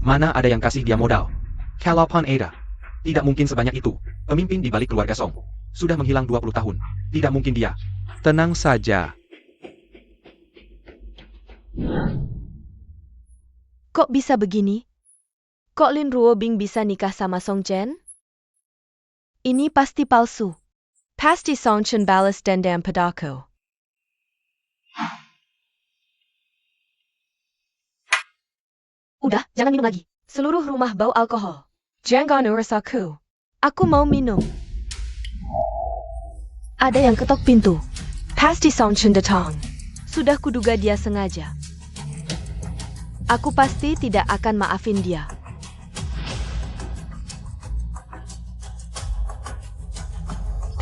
Mana ada yang kasih dia modal? Kalaupun ada. Tidak mungkin sebanyak itu. Pemimpin di balik keluarga Song. Sudah menghilang 20 tahun. Tidak mungkin dia. Tenang saja. Kok bisa begini? Kok Lin Ruobing bisa nikah sama Song Chen? Ini pasti palsu. Pasti Song Chen balas dendam padaku. Udah, jangan minum lagi. Seluruh rumah bau alkohol. Jangan urus aku. Aku mau minum. Ada yang ketok pintu. Pasti Song Chen datang. Sudah kuduga dia sengaja. Aku pasti tidak akan maafin dia.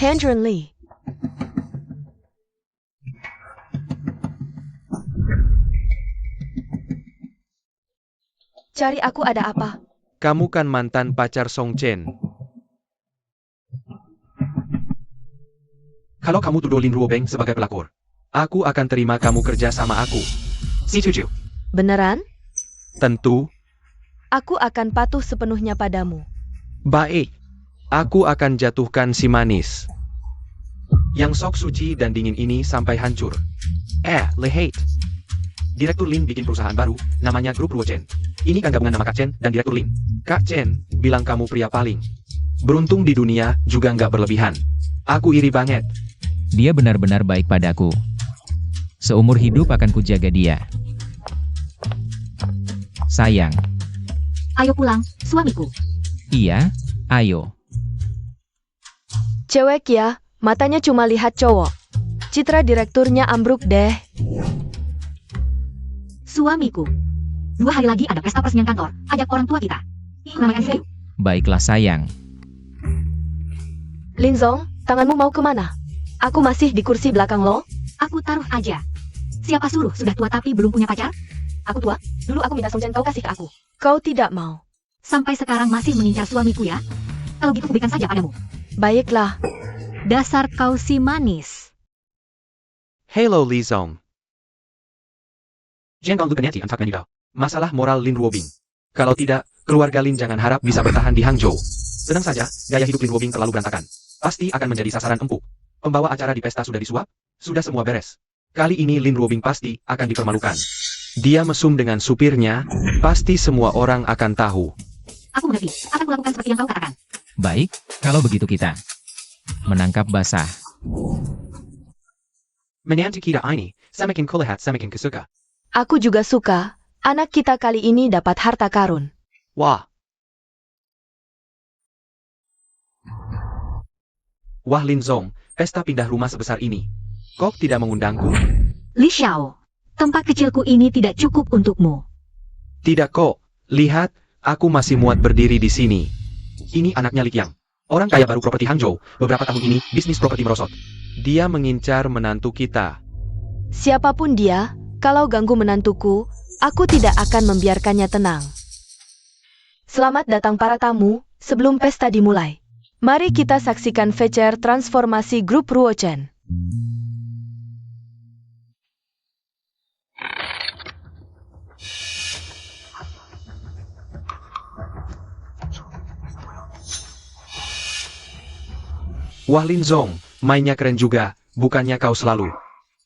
Pangeran Li. Cari aku ada apa? Kamu kan mantan pacar Song Chen. Kalau kamu tuduh Lin Ruobing sebagai pelakor, aku akan terima kamu kerja sama aku. Si Cucu. Beneran? Tentu. Aku akan patuh sepenuhnya padamu. Baik. Aku akan jatuhkan si manis. Yang sok suci dan dingin ini sampai hancur. Lehate. Direktur Lin bikin perusahaan baru, namanya Grup Ruo Chen. Ini kan gabungan nama Kak Chen dan Direktur Lin. Kak Chen, bilang kamu pria paling beruntung di dunia, juga nggak berlebihan. Aku iri banget. Dia benar-benar baik padaku. Seumur hidup akan kujaga dia. Sayang. Ayo pulang, suamiku. Iya, ayo. Cewek ya, matanya cuma lihat cowok. Citra direkturnya ambruk deh. Suamiku. 2 hari lagi ada pesta peresmian kantor. Ajak orang tua kita. Namanya Zhu. Baiklah sayang. Lin Zong, tanganmu mau kemana? Aku masih di kursi belakang lo. Aku taruh aja. Siapa suruh sudah tua tapi belum punya pacar? Aku tua, dulu aku minta Song Chen kau kasih ke aku. Kau tidak mau. Sampai sekarang masih mengincar suamiku ya? Kalau gitu berikan saja padamu. Baiklah. Dasar kau si manis. Hello Li Zong. Jangan lupa nanti antak meninggal. Masalah moral Lin Ruobing. Kalau tidak, keluarga Lin jangan harap bisa bertahan di Hangzhou. Tenang saja, gaya hidup Lin Ruobing terlalu berantakan. Pasti akan menjadi sasaran empuk. Pembawa acara di pesta sudah disuap? Sudah semua beres. Kali ini Lin Ruobing pasti akan dipermalukan. Dia mesum dengan supirnya, pasti semua orang akan tahu. Aku mengerti, akan kulakukan seperti yang kau katakan. Baik, kalau begitu kita menangkap basah. Menantu kita ini, semakin kulihat semakin kesuka. Aku juga suka. Anak kita kali ini dapat harta karun. Wah. Wah Lin Zong, pesta pindah rumah sebesar ini. Kok tidak mengundangku? Li Xiao, tempat kecilku ini tidak cukup untukmu. Tidak kok. Lihat, aku masih muat berdiri di sini. Ini anaknya Li Qiang. Orang kaya baru properti Hangzhou. Beberapa tahun ini, bisnis properti merosot. Dia mengincar menantu kita. Siapapun dia, kalau ganggu menantuku, aku tidak akan membiarkannya tenang. Selamat datang para tamu, sebelum pesta dimulai. Mari kita saksikan feature transformasi grup Ruochen. Wah Lin Zong, mainnya keren juga, bukannya kau selalu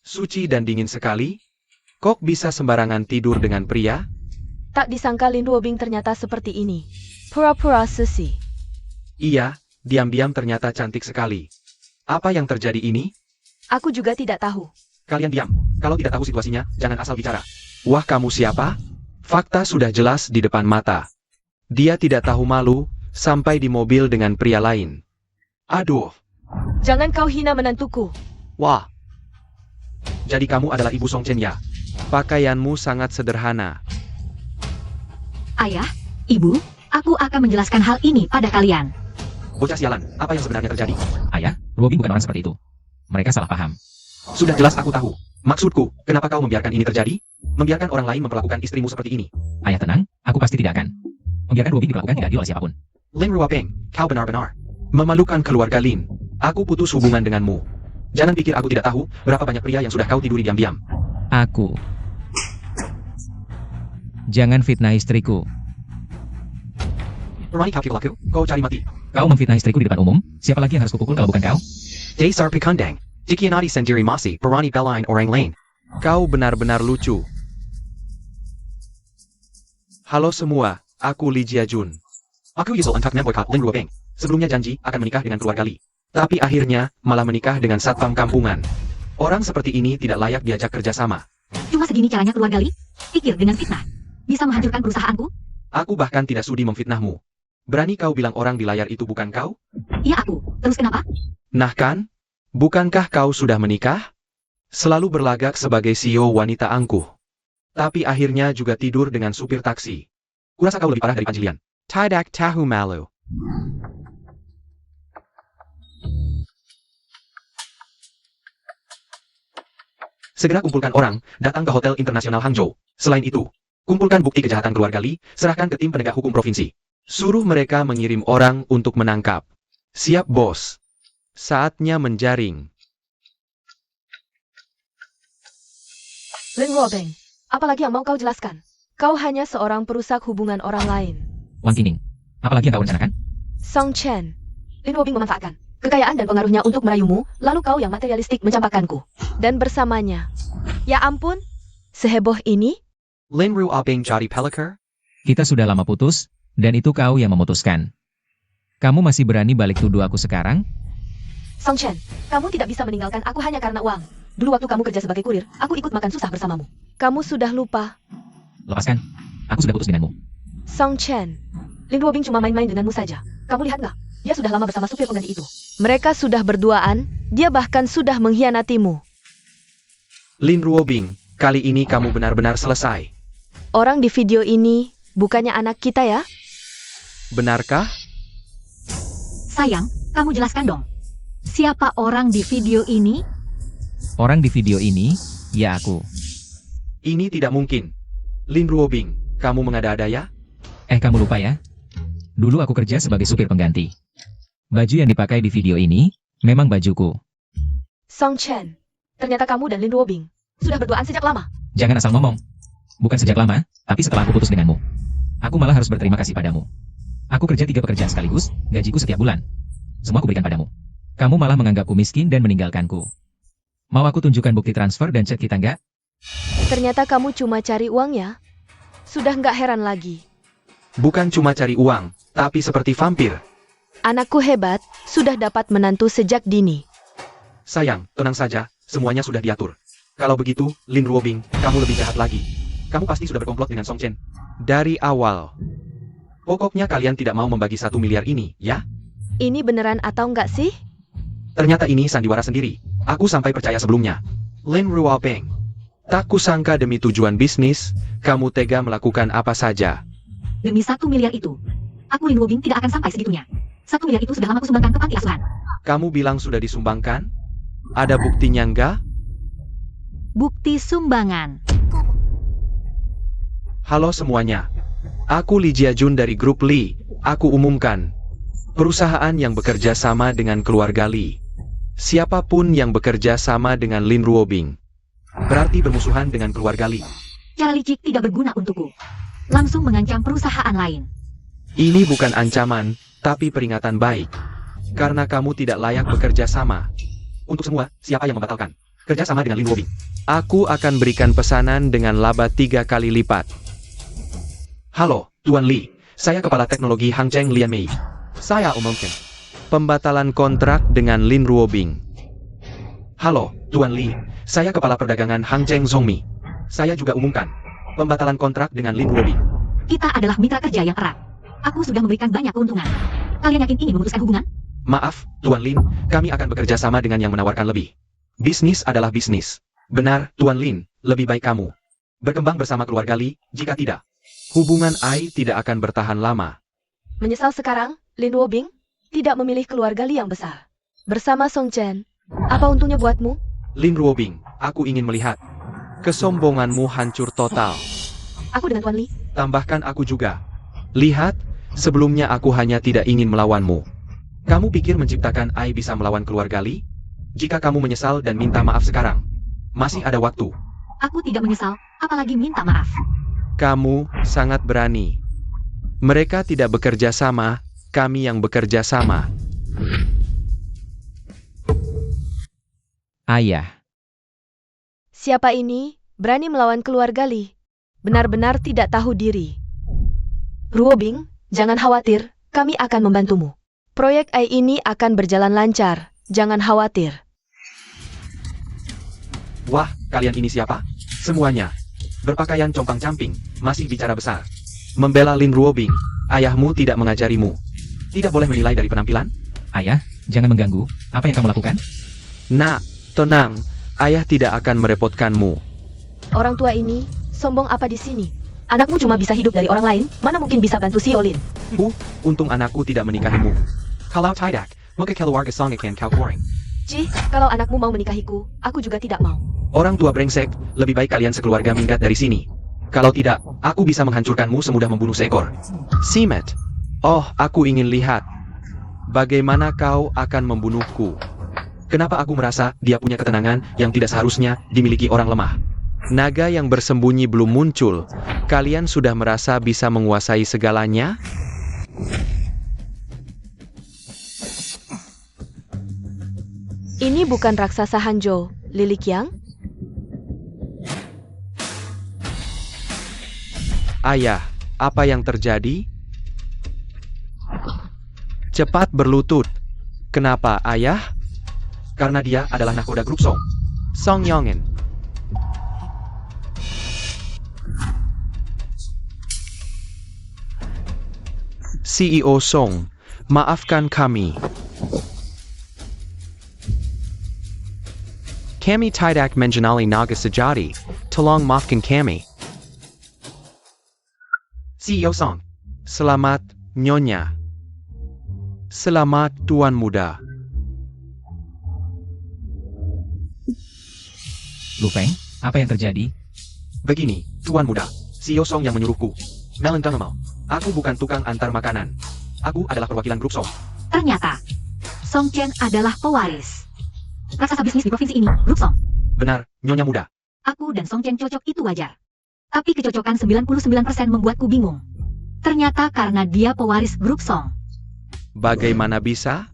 suci dan dingin sekali? Kok bisa sembarangan tidur dengan pria? Tak disangka Lin Ruobing ternyata seperti ini. Pura-pura sesi. Iya, diam-diam ternyata cantik sekali. Apa yang terjadi ini? Aku juga tidak tahu. Kalian diam, kalau tidak tahu situasinya, jangan asal bicara. Wah kamu siapa? Fakta sudah jelas di depan mata. Dia tidak tahu malu, sampai di mobil dengan pria lain. Aduh, Jangan kau hina menantuku. wah. Jadi kamu adalah Ibu Song Chen ya? Pakaianmu sangat sederhana. Ayah, Ibu, aku akan menjelaskan hal ini pada kalian. Bocah sialan, apa yang sebenarnya terjadi? Ayah, Ruobing bukan orang seperti itu. Mereka salah paham. Sudah jelas aku tahu. Maksudku, kenapa kau membiarkan ini terjadi? Membiarkan orang lain memperlakukan istrimu seperti ini. Ayah tenang, aku pasti tidak akan membiarkan Ruobing diperlakukan tidak adil oleh siapapun. Lin Ruopeng, kau benar-benar memalukan keluarga Lin. Aku putus hubungan denganmu. Jangan pikir aku tidak tahu berapa banyak pria yang sudah kau tiduri diam-diam. Aku. Jangan fitnah istriku. Perani kau aku, kau cari mati. Kau memfitnah istriku di depan umum, siapa lagi yang harus kupukul kalau bukan kau? Dasar pikandang, dikianati sendiri masih perani belain orang lain. Kau benar-benar lucu. Halo semua, aku Li Jiajun. Aku Yusel Entak Nemboikat Lin Ruopeng. Sebelumnya janji akan menikah dengan keluarga Li. Tapi akhirnya malah menikah dengan satpam kampungan. Orang seperti ini tidak layak diajak kerjasama. Cuma segini caranya keluarga Li? Pikir dengan fitnah bisa menghancurkan perusahaanku? Aku bahkan tidak sudi memfitnahmu. Berani kau bilang orang di layar itu bukan kau? Iya aku. Terus kenapa? Nah kan? Bukankah kau sudah menikah? Selalu berlagak sebagai CEO wanita angkuh. Tapi akhirnya juga tidur dengan supir taksi. Kurasa kau lebih parah dari Panjilian. Tidak tahu malu. Segera kumpulkan orang, datang ke Hotel Internasional Hangzhou. Selain itu, kumpulkan bukti kejahatan keluarga Li, serahkan ke tim penegak hukum provinsi. Suruh mereka mengirim orang untuk menangkap. Siap bos. Saatnya menjaring. Lin Ruobing, apalagi yang mau kau jelaskan? Kau hanya seorang perusak hubungan orang lain. Wang Qining, apalagi yang kau rencanakan? Song Chen, Lin Ruobing memanfaatkan kekayaan dan pengaruhnya untuk merayumu, lalu kau yang materialistik mencampakkanku. Dan bersamanya. Ya ampun, seheboh ini? Lin Ruopeng jadi pelakar? Kita sudah lama putus, dan itu kau yang memutuskan. Kamu masih berani balik tuduh aku sekarang? Song Chen, kamu tidak bisa meninggalkan aku hanya karena uang. Dulu waktu kamu kerja sebagai kurir, aku ikut makan susah bersamamu. Kamu sudah lupa. Lepaskan, aku sudah putus denganmu. Song Chen, Lin Ruobing cuma main-main denganmu saja. Kamu lihat nggak? Dia sudah lama bersama supir pengganti itu. Mereka sudah berduaan, dia bahkan sudah mengkhianatimu. Lin Ruobing, kali ini kamu benar-benar selesai. Orang di video ini, bukannya anak kita ya? Benarkah? Sayang, kamu jelaskan dong. Siapa orang di video ini? Orang di video ini, ya aku. Ini tidak mungkin. Lin Ruobing, kamu mengada-ada ya? Kamu lupa ya? Dulu aku kerja sebagai supir pengganti. Baju yang dipakai di video ini, memang bajuku. Song Chen, ternyata kamu dan Lin Ruobing sudah berduaan sejak lama. Jangan asal ngomong. Bukan sejak lama, tapi setelah aku putus denganmu. Aku malah harus berterima kasih padamu. Aku kerja 3 pekerjaan sekaligus, gajiku setiap bulan. Semua aku berikan padamu. Kamu malah menganggapku miskin dan meninggalkanku. Mau aku tunjukkan bukti transfer dan chat kita nggak? Ternyata kamu cuma cari uang ya? Sudah nggak heran lagi. Bukan cuma cari uang, tapi seperti vampir. Anakku hebat, sudah dapat menantu sejak dini. Sayang, tenang saja, semuanya sudah diatur. Kalau begitu, Lin Ruobing, kamu lebih jahat lagi. Kamu pasti sudah berkomplot dengan Song Chen. Dari awal. Pokoknya kalian tidak mau membagi 1 miliar ini, ya? Ini beneran atau enggak sih? Ternyata ini sandiwara sendiri. Aku sampai percaya sebelumnya. Lin Ruopeng. Tak kusangka demi tujuan bisnis, kamu tega melakukan apa saja. Demi 1 miliar itu, aku Lin Ruobing tidak akan sampai segitunya. 1 miliar itu sudah lama aku sumbangkan ke panti asuhan. Kamu bilang sudah disumbangkan? Ada buktinya enggak? bukti sumbangan. Halo semuanya. Aku Lee Jia-jun dari grup Lee. Aku umumkan. Perusahaan yang bekerja sama dengan keluarga Lee. Siapapun yang bekerja sama dengan Lin Ruobing berarti bermusuhan dengan keluarga Lee. Cara licik tidak berguna untukku. Langsung mengancam perusahaan lain. Ini bukan ancaman, tapi peringatan baik. Karena kamu tidak layak bekerja sama. Untuk semua, siapa yang membatalkan kerja sama dengan Lin Ruobing? Aku akan berikan pesanan dengan laba 3 kali lipat. Halo, Tuan Lee. Saya Kepala Teknologi Hang Cheng Lian Mei. Saya umumkan pembatalan kontrak dengan Lin Ruobing. Halo, Tuan Lee. Saya Kepala Perdagangan Hang Cheng Zhongmi. Saya juga umumkan pembatalan kontrak dengan Lin Ruobing. Kita adalah mitra kerja yang erat. Aku sudah memberikan banyak keuntungan. Kalian yakin ingin memutuskan hubungan? Maaf, Tuan Lin, kami akan bekerja sama dengan yang menawarkan lebih. Bisnis adalah bisnis. Benar, Tuan Lin, lebih baik kamu berkembang bersama keluarga Lee, jika tidak, hubungan Ai tidak akan bertahan lama. Menyesal sekarang, Lin Ruobing tidak memilih keluarga Lee yang besar. Bersama Song Chen, apa untungnya buatmu? Lin Ruobing, aku ingin melihat kesombonganmu hancur total. Aku dengan Tuan Lee. Tambahkan aku juga. Lihat, sebelumnya aku hanya tidak ingin melawanmu. Kamu pikir menciptakan Ai bisa melawan keluarga Lee? Jika kamu menyesal dan minta maaf sekarang, masih ada waktu. Aku tidak menyesal, apalagi minta maaf. Kamu sangat berani. Mereka tidak bekerja sama, kami yang bekerja sama. Ayah. Siapa ini berani melawan keluarga Lee? Benar-benar tidak tahu diri. Ruobing, jangan khawatir, kami akan membantumu. Proyek AI ini akan berjalan lancar, jangan khawatir. Wah, kalian ini siapa? Semuanya berpakaian compang-camping, masih bicara besar. Membela Lin Ruobing, ayahmu tidak mengajarimu. Tidak boleh menilai dari penampilan? Ayah, jangan mengganggu. Apa yang kamu lakukan? Nak, tenang, ayah tidak akan merepotkanmu. Orang tua ini, sombong apa di sini? Anakmu cuma bisa hidup dari orang lain, mana mungkin bisa bantu si Olin? Untung anakku tidak menikahimu. Kalau tidak, maka keluarga Song akan kau goreng. Cih, kalau anakmu mau menikahiku, aku juga tidak mau. Orang tua brengsek, lebih baik kalian sekeluarga minggat dari sini. Kalau tidak, aku bisa menghancurkanmu semudah membunuh seekor Simet. Oh, aku ingin lihat bagaimana kau akan membunuhku. Kenapa aku merasa dia punya ketenangan yang tidak seharusnya dimiliki orang lemah? Naga yang bersembunyi belum muncul. Kalian sudah merasa bisa menguasai segalanya? Ini bukan raksasa Hanzhou, Lili Qiang? Ayah, apa yang terjadi? Cepat berlutut. Kenapa, ayah? Karena dia adalah nakoda grup Song. Song Yongin. CEO Song, maafkan kami. Kami tidak mengenali naga sejati, tolong maafkan kami. CEO Song, selamat, Nyonya. Selamat, Tuan Muda. Lu Feng, apa yang terjadi? Begini, Tuan Muda, CEO Song yang menyuruhku. Melentengemal, aku bukan tukang antar makanan. Aku adalah perwakilan grup Song. Ternyata, Song Chen adalah pewaris raksasa bisnis di provinsi ini, grup Song. Benar, Nyonya Muda. Aku dan Song Chen cocok itu wajar. Tapi kecocokan 99% membuatku bingung. Ternyata karena dia pewaris grup Song. Bagaimana bisa?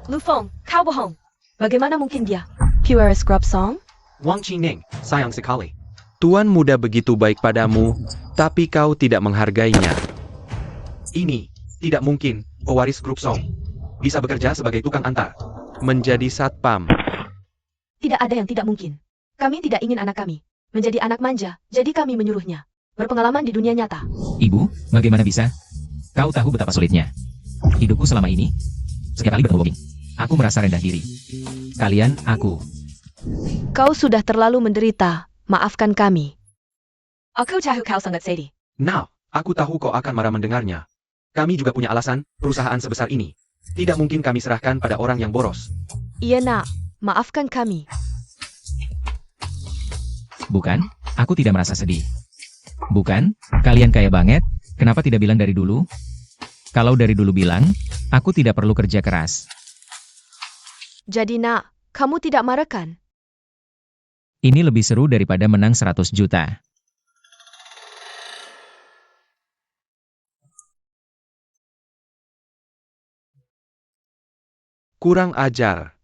Lu Feng, kau bohong. Bagaimana mungkin dia? Pure Scrub Song? Wang Qining, sayang sekali. Tuan Muda begitu baik padamu, tapi kau tidak menghargainya. Ini tidak mungkin, pewaris grup Song bisa bekerja sebagai tukang antar, menjadi satpam. Tidak ada yang tidak mungkin. Kami tidak ingin anak kami menjadi anak manja, jadi kami menyuruhnya berpengalaman di dunia nyata. Ibu, bagaimana bisa? Kau tahu betapa sulitnya hidupku selama ini. Setiap kali bertemu Bobby, aku merasa rendah diri. Kalian, aku. Kau sudah terlalu menderita, maafkan kami. Aku tahu kau sangat sedih. Now, aku tahu kau akan marah mendengarnya. Kami juga punya alasan, perusahaan sebesar ini tidak mungkin kami serahkan pada orang yang boros. Iya nak, maafkan kami. Bukan, aku tidak merasa sedih. Bukan, kalian kaya banget, kenapa tidak bilang dari dulu? Kalau dari dulu bilang, aku tidak perlu kerja keras. Jadi nak, kamu tidak marah kan? Ini lebih seru daripada menang 100 juta. Kurang ajar.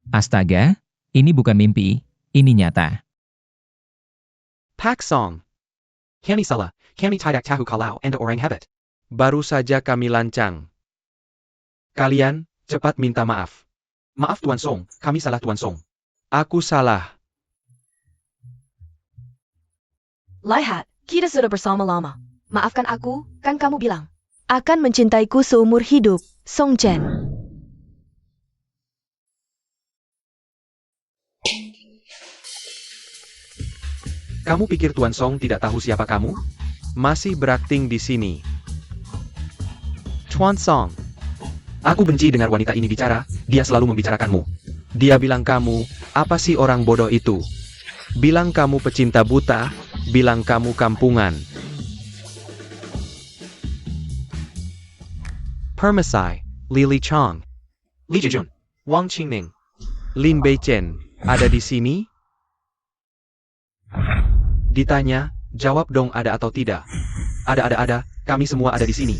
Astaga, ini bukan mimpi, ini nyata. Pak Song. Kami salah, kami tidak tahu kalau Anda orang hebat. Baru saja kami lancang. Kalian, cepat minta maaf. Maaf Tuan Song, kami salah Tuan Song. Aku salah. Lihat, kita sudah bersama lama. Maafkan aku, kan kamu bilang. Akan mencintaiku seumur hidup, Song Chen. Kamu pikir Tuan Song tidak tahu siapa kamu? Masih berakting di sini. Tuan Song. Aku benci dengar wanita ini bicara, dia selalu membicarakanmu. Dia bilang kamu, apa sih orang bodoh itu? Bilang kamu pecinta buta, bilang kamu kampungan. Permesai, Lily Chong, Li Jijun, Wang Qingning, Lin Beichen, ada di sini? Ditanya, jawab dong ada atau tidak. Ada, kami semua ada di sini.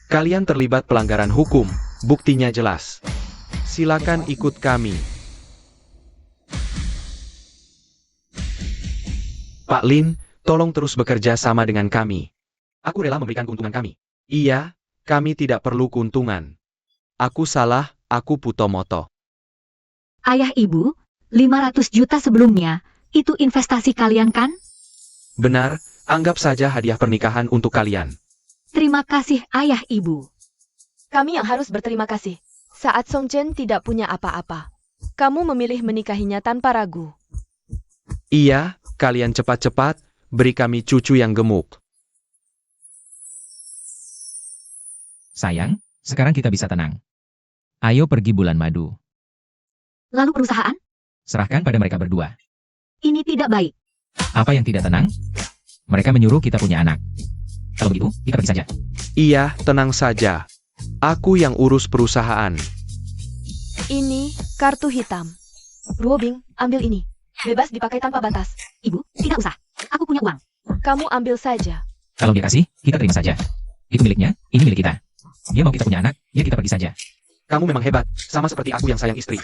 Kalian terlibat pelanggaran hukum, buktinya jelas. Silakan ikut kami. Pak Lin, tolong terus bekerja sama dengan kami. Aku rela memberikan keuntungan kami. Iya, kami tidak perlu keuntungan. Aku salah, aku putomoto. Ayah ibu, 500 juta sebelumnya, itu investasi kalian kan? Benar, anggap saja hadiah pernikahan untuk kalian. Terima kasih ayah ibu. Kami yang harus berterima kasih. Saat Song Chen tidak punya apa-apa. Kamu memilih menikahinya tanpa ragu. Iya, kalian cepat-cepat, beri kami cucu yang gemuk. Sayang, sekarang kita bisa tenang. Ayo pergi bulan madu. Lalu perusahaan? Serahkan pada mereka berdua. Ini tidak baik. Apa yang tidak tenang? Mereka menyuruh kita punya anak. Kalau begitu, kita pergi saja. Iya, tenang saja. Aku yang urus perusahaan. Ini kartu hitam. Ruobing, ambil ini. Bebas dipakai tanpa batas. Ibu, tidak usah. Aku punya uang. Kamu ambil saja. Kalau dia kasih, kita terima saja. Itu miliknya, ini milik kita. Dia mau kita punya anak, ya kita pergi saja. Kamu memang hebat, sama seperti aku yang sayang istri.